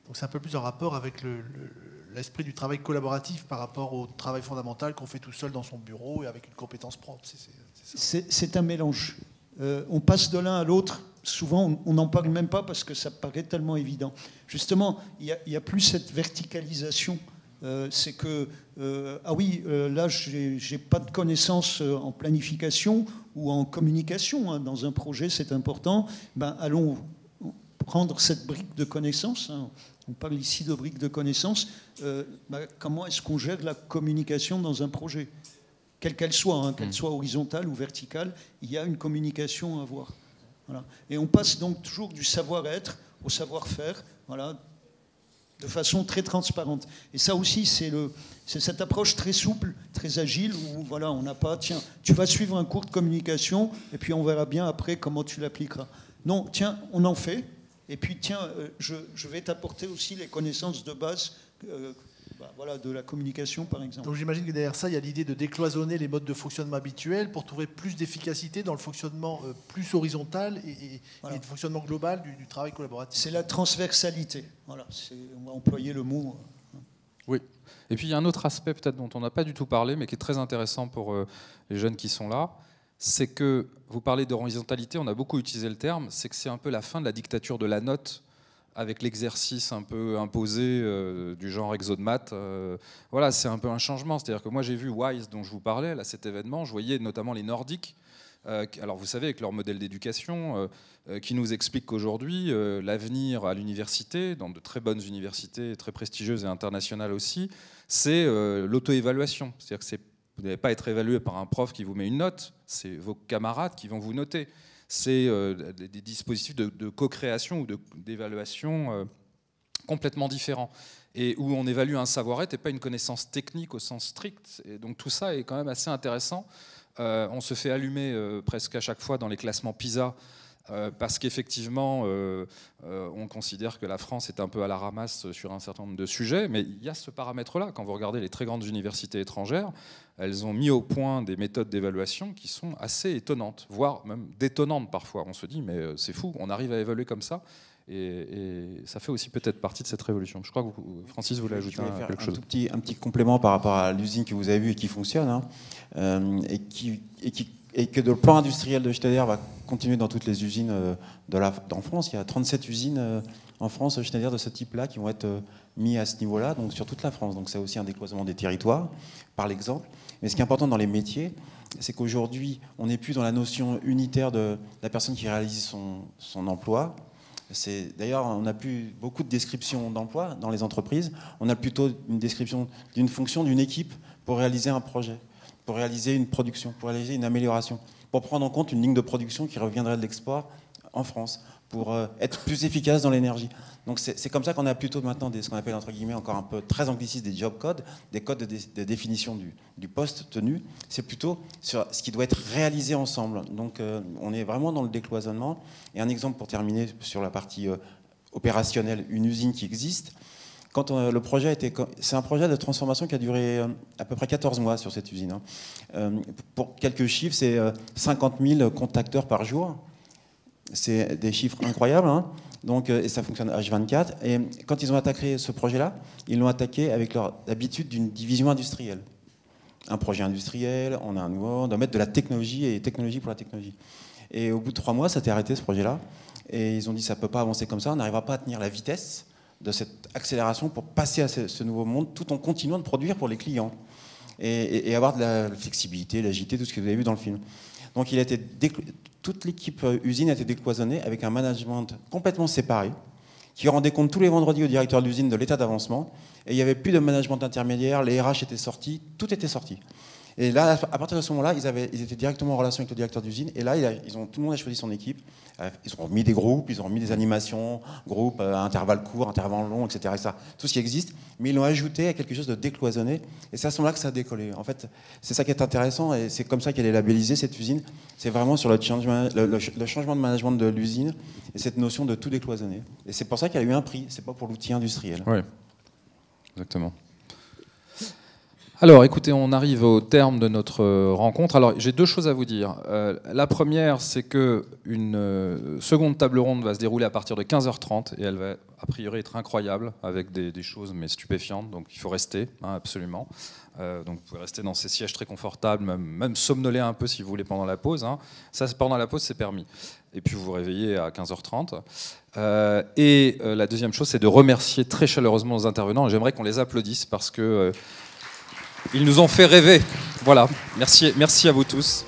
Donc, c'est un peu plus en rapport avec l'esprit du travail collaboratif par rapport au travail fondamental qu'on fait tout seul dans son bureau et avec une compétence propre. C'est un mélange. On passe de l'un à l'autre. Souvent, on n'en parle même pas parce que ça paraît tellement évident. Justement, il n'y a plus cette verticalisation. C'est que, là, je n'ai pas de connaissances en planification ou en communication. Hein. Dans un projet, c'est important. Allons prendre cette brique de connaissances. Hein. On parle ici de briques de connaissances. Comment est-ce qu'on gère la communication dans un projet? Quelle qu'elle soit, hein, qu'elle soit horizontale ou verticale, il y a une communication à avoir. Voilà. Et on passe donc toujours du savoir-être au savoir-faire, voilà, de façon très transparente. Et ça aussi, c'est cette approche très souple, très agile, où voilà, on n'a pas, tiens, tu vas suivre un cours de communication, et puis on verra bien après comment tu l'appliqueras. Non, tiens, on en fait. Et puis, tiens, je vais t'apporter aussi les connaissances de base voilà, de la communication, par exemple. Donc j'imagine que derrière ça, il y a l'idée de décloisonner les modes de fonctionnement habituels pour trouver plus d'efficacité dans le fonctionnement plus horizontal et de fonctionnement global du travail collaboratif. C'est la transversalité. Voilà, on va employer le mot. Oui. Et puis, il y a un autre aspect peut-être dont on n'a pas du tout parlé, mais qui est très intéressant pour les jeunes qui sont là. C'est que, vous parlez d'horizontalité, on a beaucoup utilisé le terme, c'est que c'est un peu la fin de la dictature de la note avec l'exercice un peu imposé du genre exo-de-maths. Voilà, c'est un peu un changement. C'est-à-dire que moi, j'ai vu WISE, dont je vous parlais, à cet événement, je voyais notamment les Nordiques, alors vous savez, avec leur modèle d'éducation, qui nous explique qu'aujourd'hui, l'avenir à l'université, dans de très bonnes universités, très prestigieuses et internationales aussi, c'est l'auto-évaluation. C'est-à-dire que c'est Vous n'allez pas être évalué par un prof qui vous met une note, c'est vos camarades qui vont vous noter. C'est des dispositifs de co-création ou d'évaluation complètement différents, et où on évalue un savoir-être et pas une connaissance technique au sens strict. Et donc tout ça est quand même assez intéressant. On se fait allumer presque à chaque fois dans les classements PISA, parce qu'effectivement, on considère que la France est un peu à la ramasse sur un certain nombre de sujets, mais il y a ce paramètre-là. Quand vous regardez les très grandes universités étrangères, elles ont mis au point des méthodes d'évaluation qui sont assez étonnantes, voire même détonnantes parfois. On se dit, mais c'est fou, on arrive à évaluer comme ça. Et ça fait aussi peut-être partie de cette révolution. Je crois que Francis voulait ajouter quelque chose. Un petit complément par rapport à l'usine que vous avez vue et qui fonctionne, hein, et que le plan industriel de Schneider va continuer dans toutes les usines en France. Il y a 37 usines en France Schneider de ce type-là qui vont être mis à ce niveau-là, donc sur toute la France. Donc c'est aussi un décloisonnement des territoires, par l'exemple. Mais ce qui est important dans les métiers, c'est qu'aujourd'hui, on n'est plus dans la notion unitaire de la personne qui réalise son emploi. D'ailleurs, on n'a plus beaucoup de descriptions d'emploi dans les entreprises. On a plutôt une description d'une fonction, d'une équipe pour réaliser un projet, pour réaliser une production, pour réaliser une amélioration, pour prendre en compte une ligne de production qui reviendrait de l'export en France, pour être plus efficace dans l'énergie. Donc c'est comme ça qu'on a plutôt maintenant ce qu'on appelle entre guillemets encore un peu très anglicisme des job codes, des codes de définition du poste tenu. C'est plutôt sur ce qui doit être réalisé ensemble. Donc on est vraiment dans le décloisonnement. Et un exemple pour terminer sur la partie opérationnelle, une usine qui existe. Quand le projet c'est un projet de transformation qui a duré à peu près 14 mois sur cette usine. Pour quelques chiffres, c'est 50 000 contacteurs par jour. C'est des chiffres incroyables, hein. Donc, et ça fonctionne H24. Et quand ils ont attaqué ce projet-là, ils l'ont attaqué avec l'habitude d'une division industrielle. Un projet industriel, on doit mettre de la technologie et technologie pour la technologie. Et au bout de 3 mois, ça s'est arrêté ce projet-là. Et ils ont dit ça ne peut pas avancer comme ça, on n'arrivera pas à tenir la vitesse de cette accélération pour passer à ce nouveau monde tout en continuant de produire pour les clients et avoir de la flexibilité, l'agilité, tout ce que vous avez vu dans le film. Donc toute l'équipe usine a été décloisonnée avec un management complètement séparé qui rendait compte tous les vendredis au directeur de l'usine de l'état d'avancement, et il n'y avait plus de management intermédiaire, les RH étaient sortis, tout était sorti. Et là, à partir de ce moment-là, ils étaient directement en relation avec le directeur d'usine. Et là, tout le monde a choisi son équipe. Ils ont remis des groupes, ils ont remis des animations, groupes à intervalles courts, intervalles longs, etc. Tout ce qui existe. Mais ils l'ont ajouté à quelque chose de décloisonné. Et c'est à ce moment-là que ça a décollé. En fait, c'est ça qui est intéressant. Et c'est comme ça qu'elle est labellisée, cette usine. C'est vraiment sur le changement de management de l'usine et cette notion de tout décloisonner. Et c'est pour ça qu'elle a eu un prix. C'est pas pour l'outil industriel. Oui, exactement. Alors, écoutez, on arrive au terme de notre rencontre. Alors, j'ai 2 choses à vous dire. La première, c'est qu'une seconde table ronde va se dérouler à partir de 15h30 et elle va, a priori, être incroyable, avec des choses mais stupéfiantes. Donc, il faut rester, hein, absolument. Donc, vous pouvez rester dans ces sièges très confortables, même somnoler un peu si vous voulez pendant la pause. Hein. Ça, pendant la pause, c'est permis. Et puis, vous vous réveillez à 15h30. Et la deuxième chose, c'est de remercier très chaleureusement nos intervenants. J'aimerais qu'on les applaudisse parce que... ils nous ont fait rêver. Voilà. Merci à vous tous.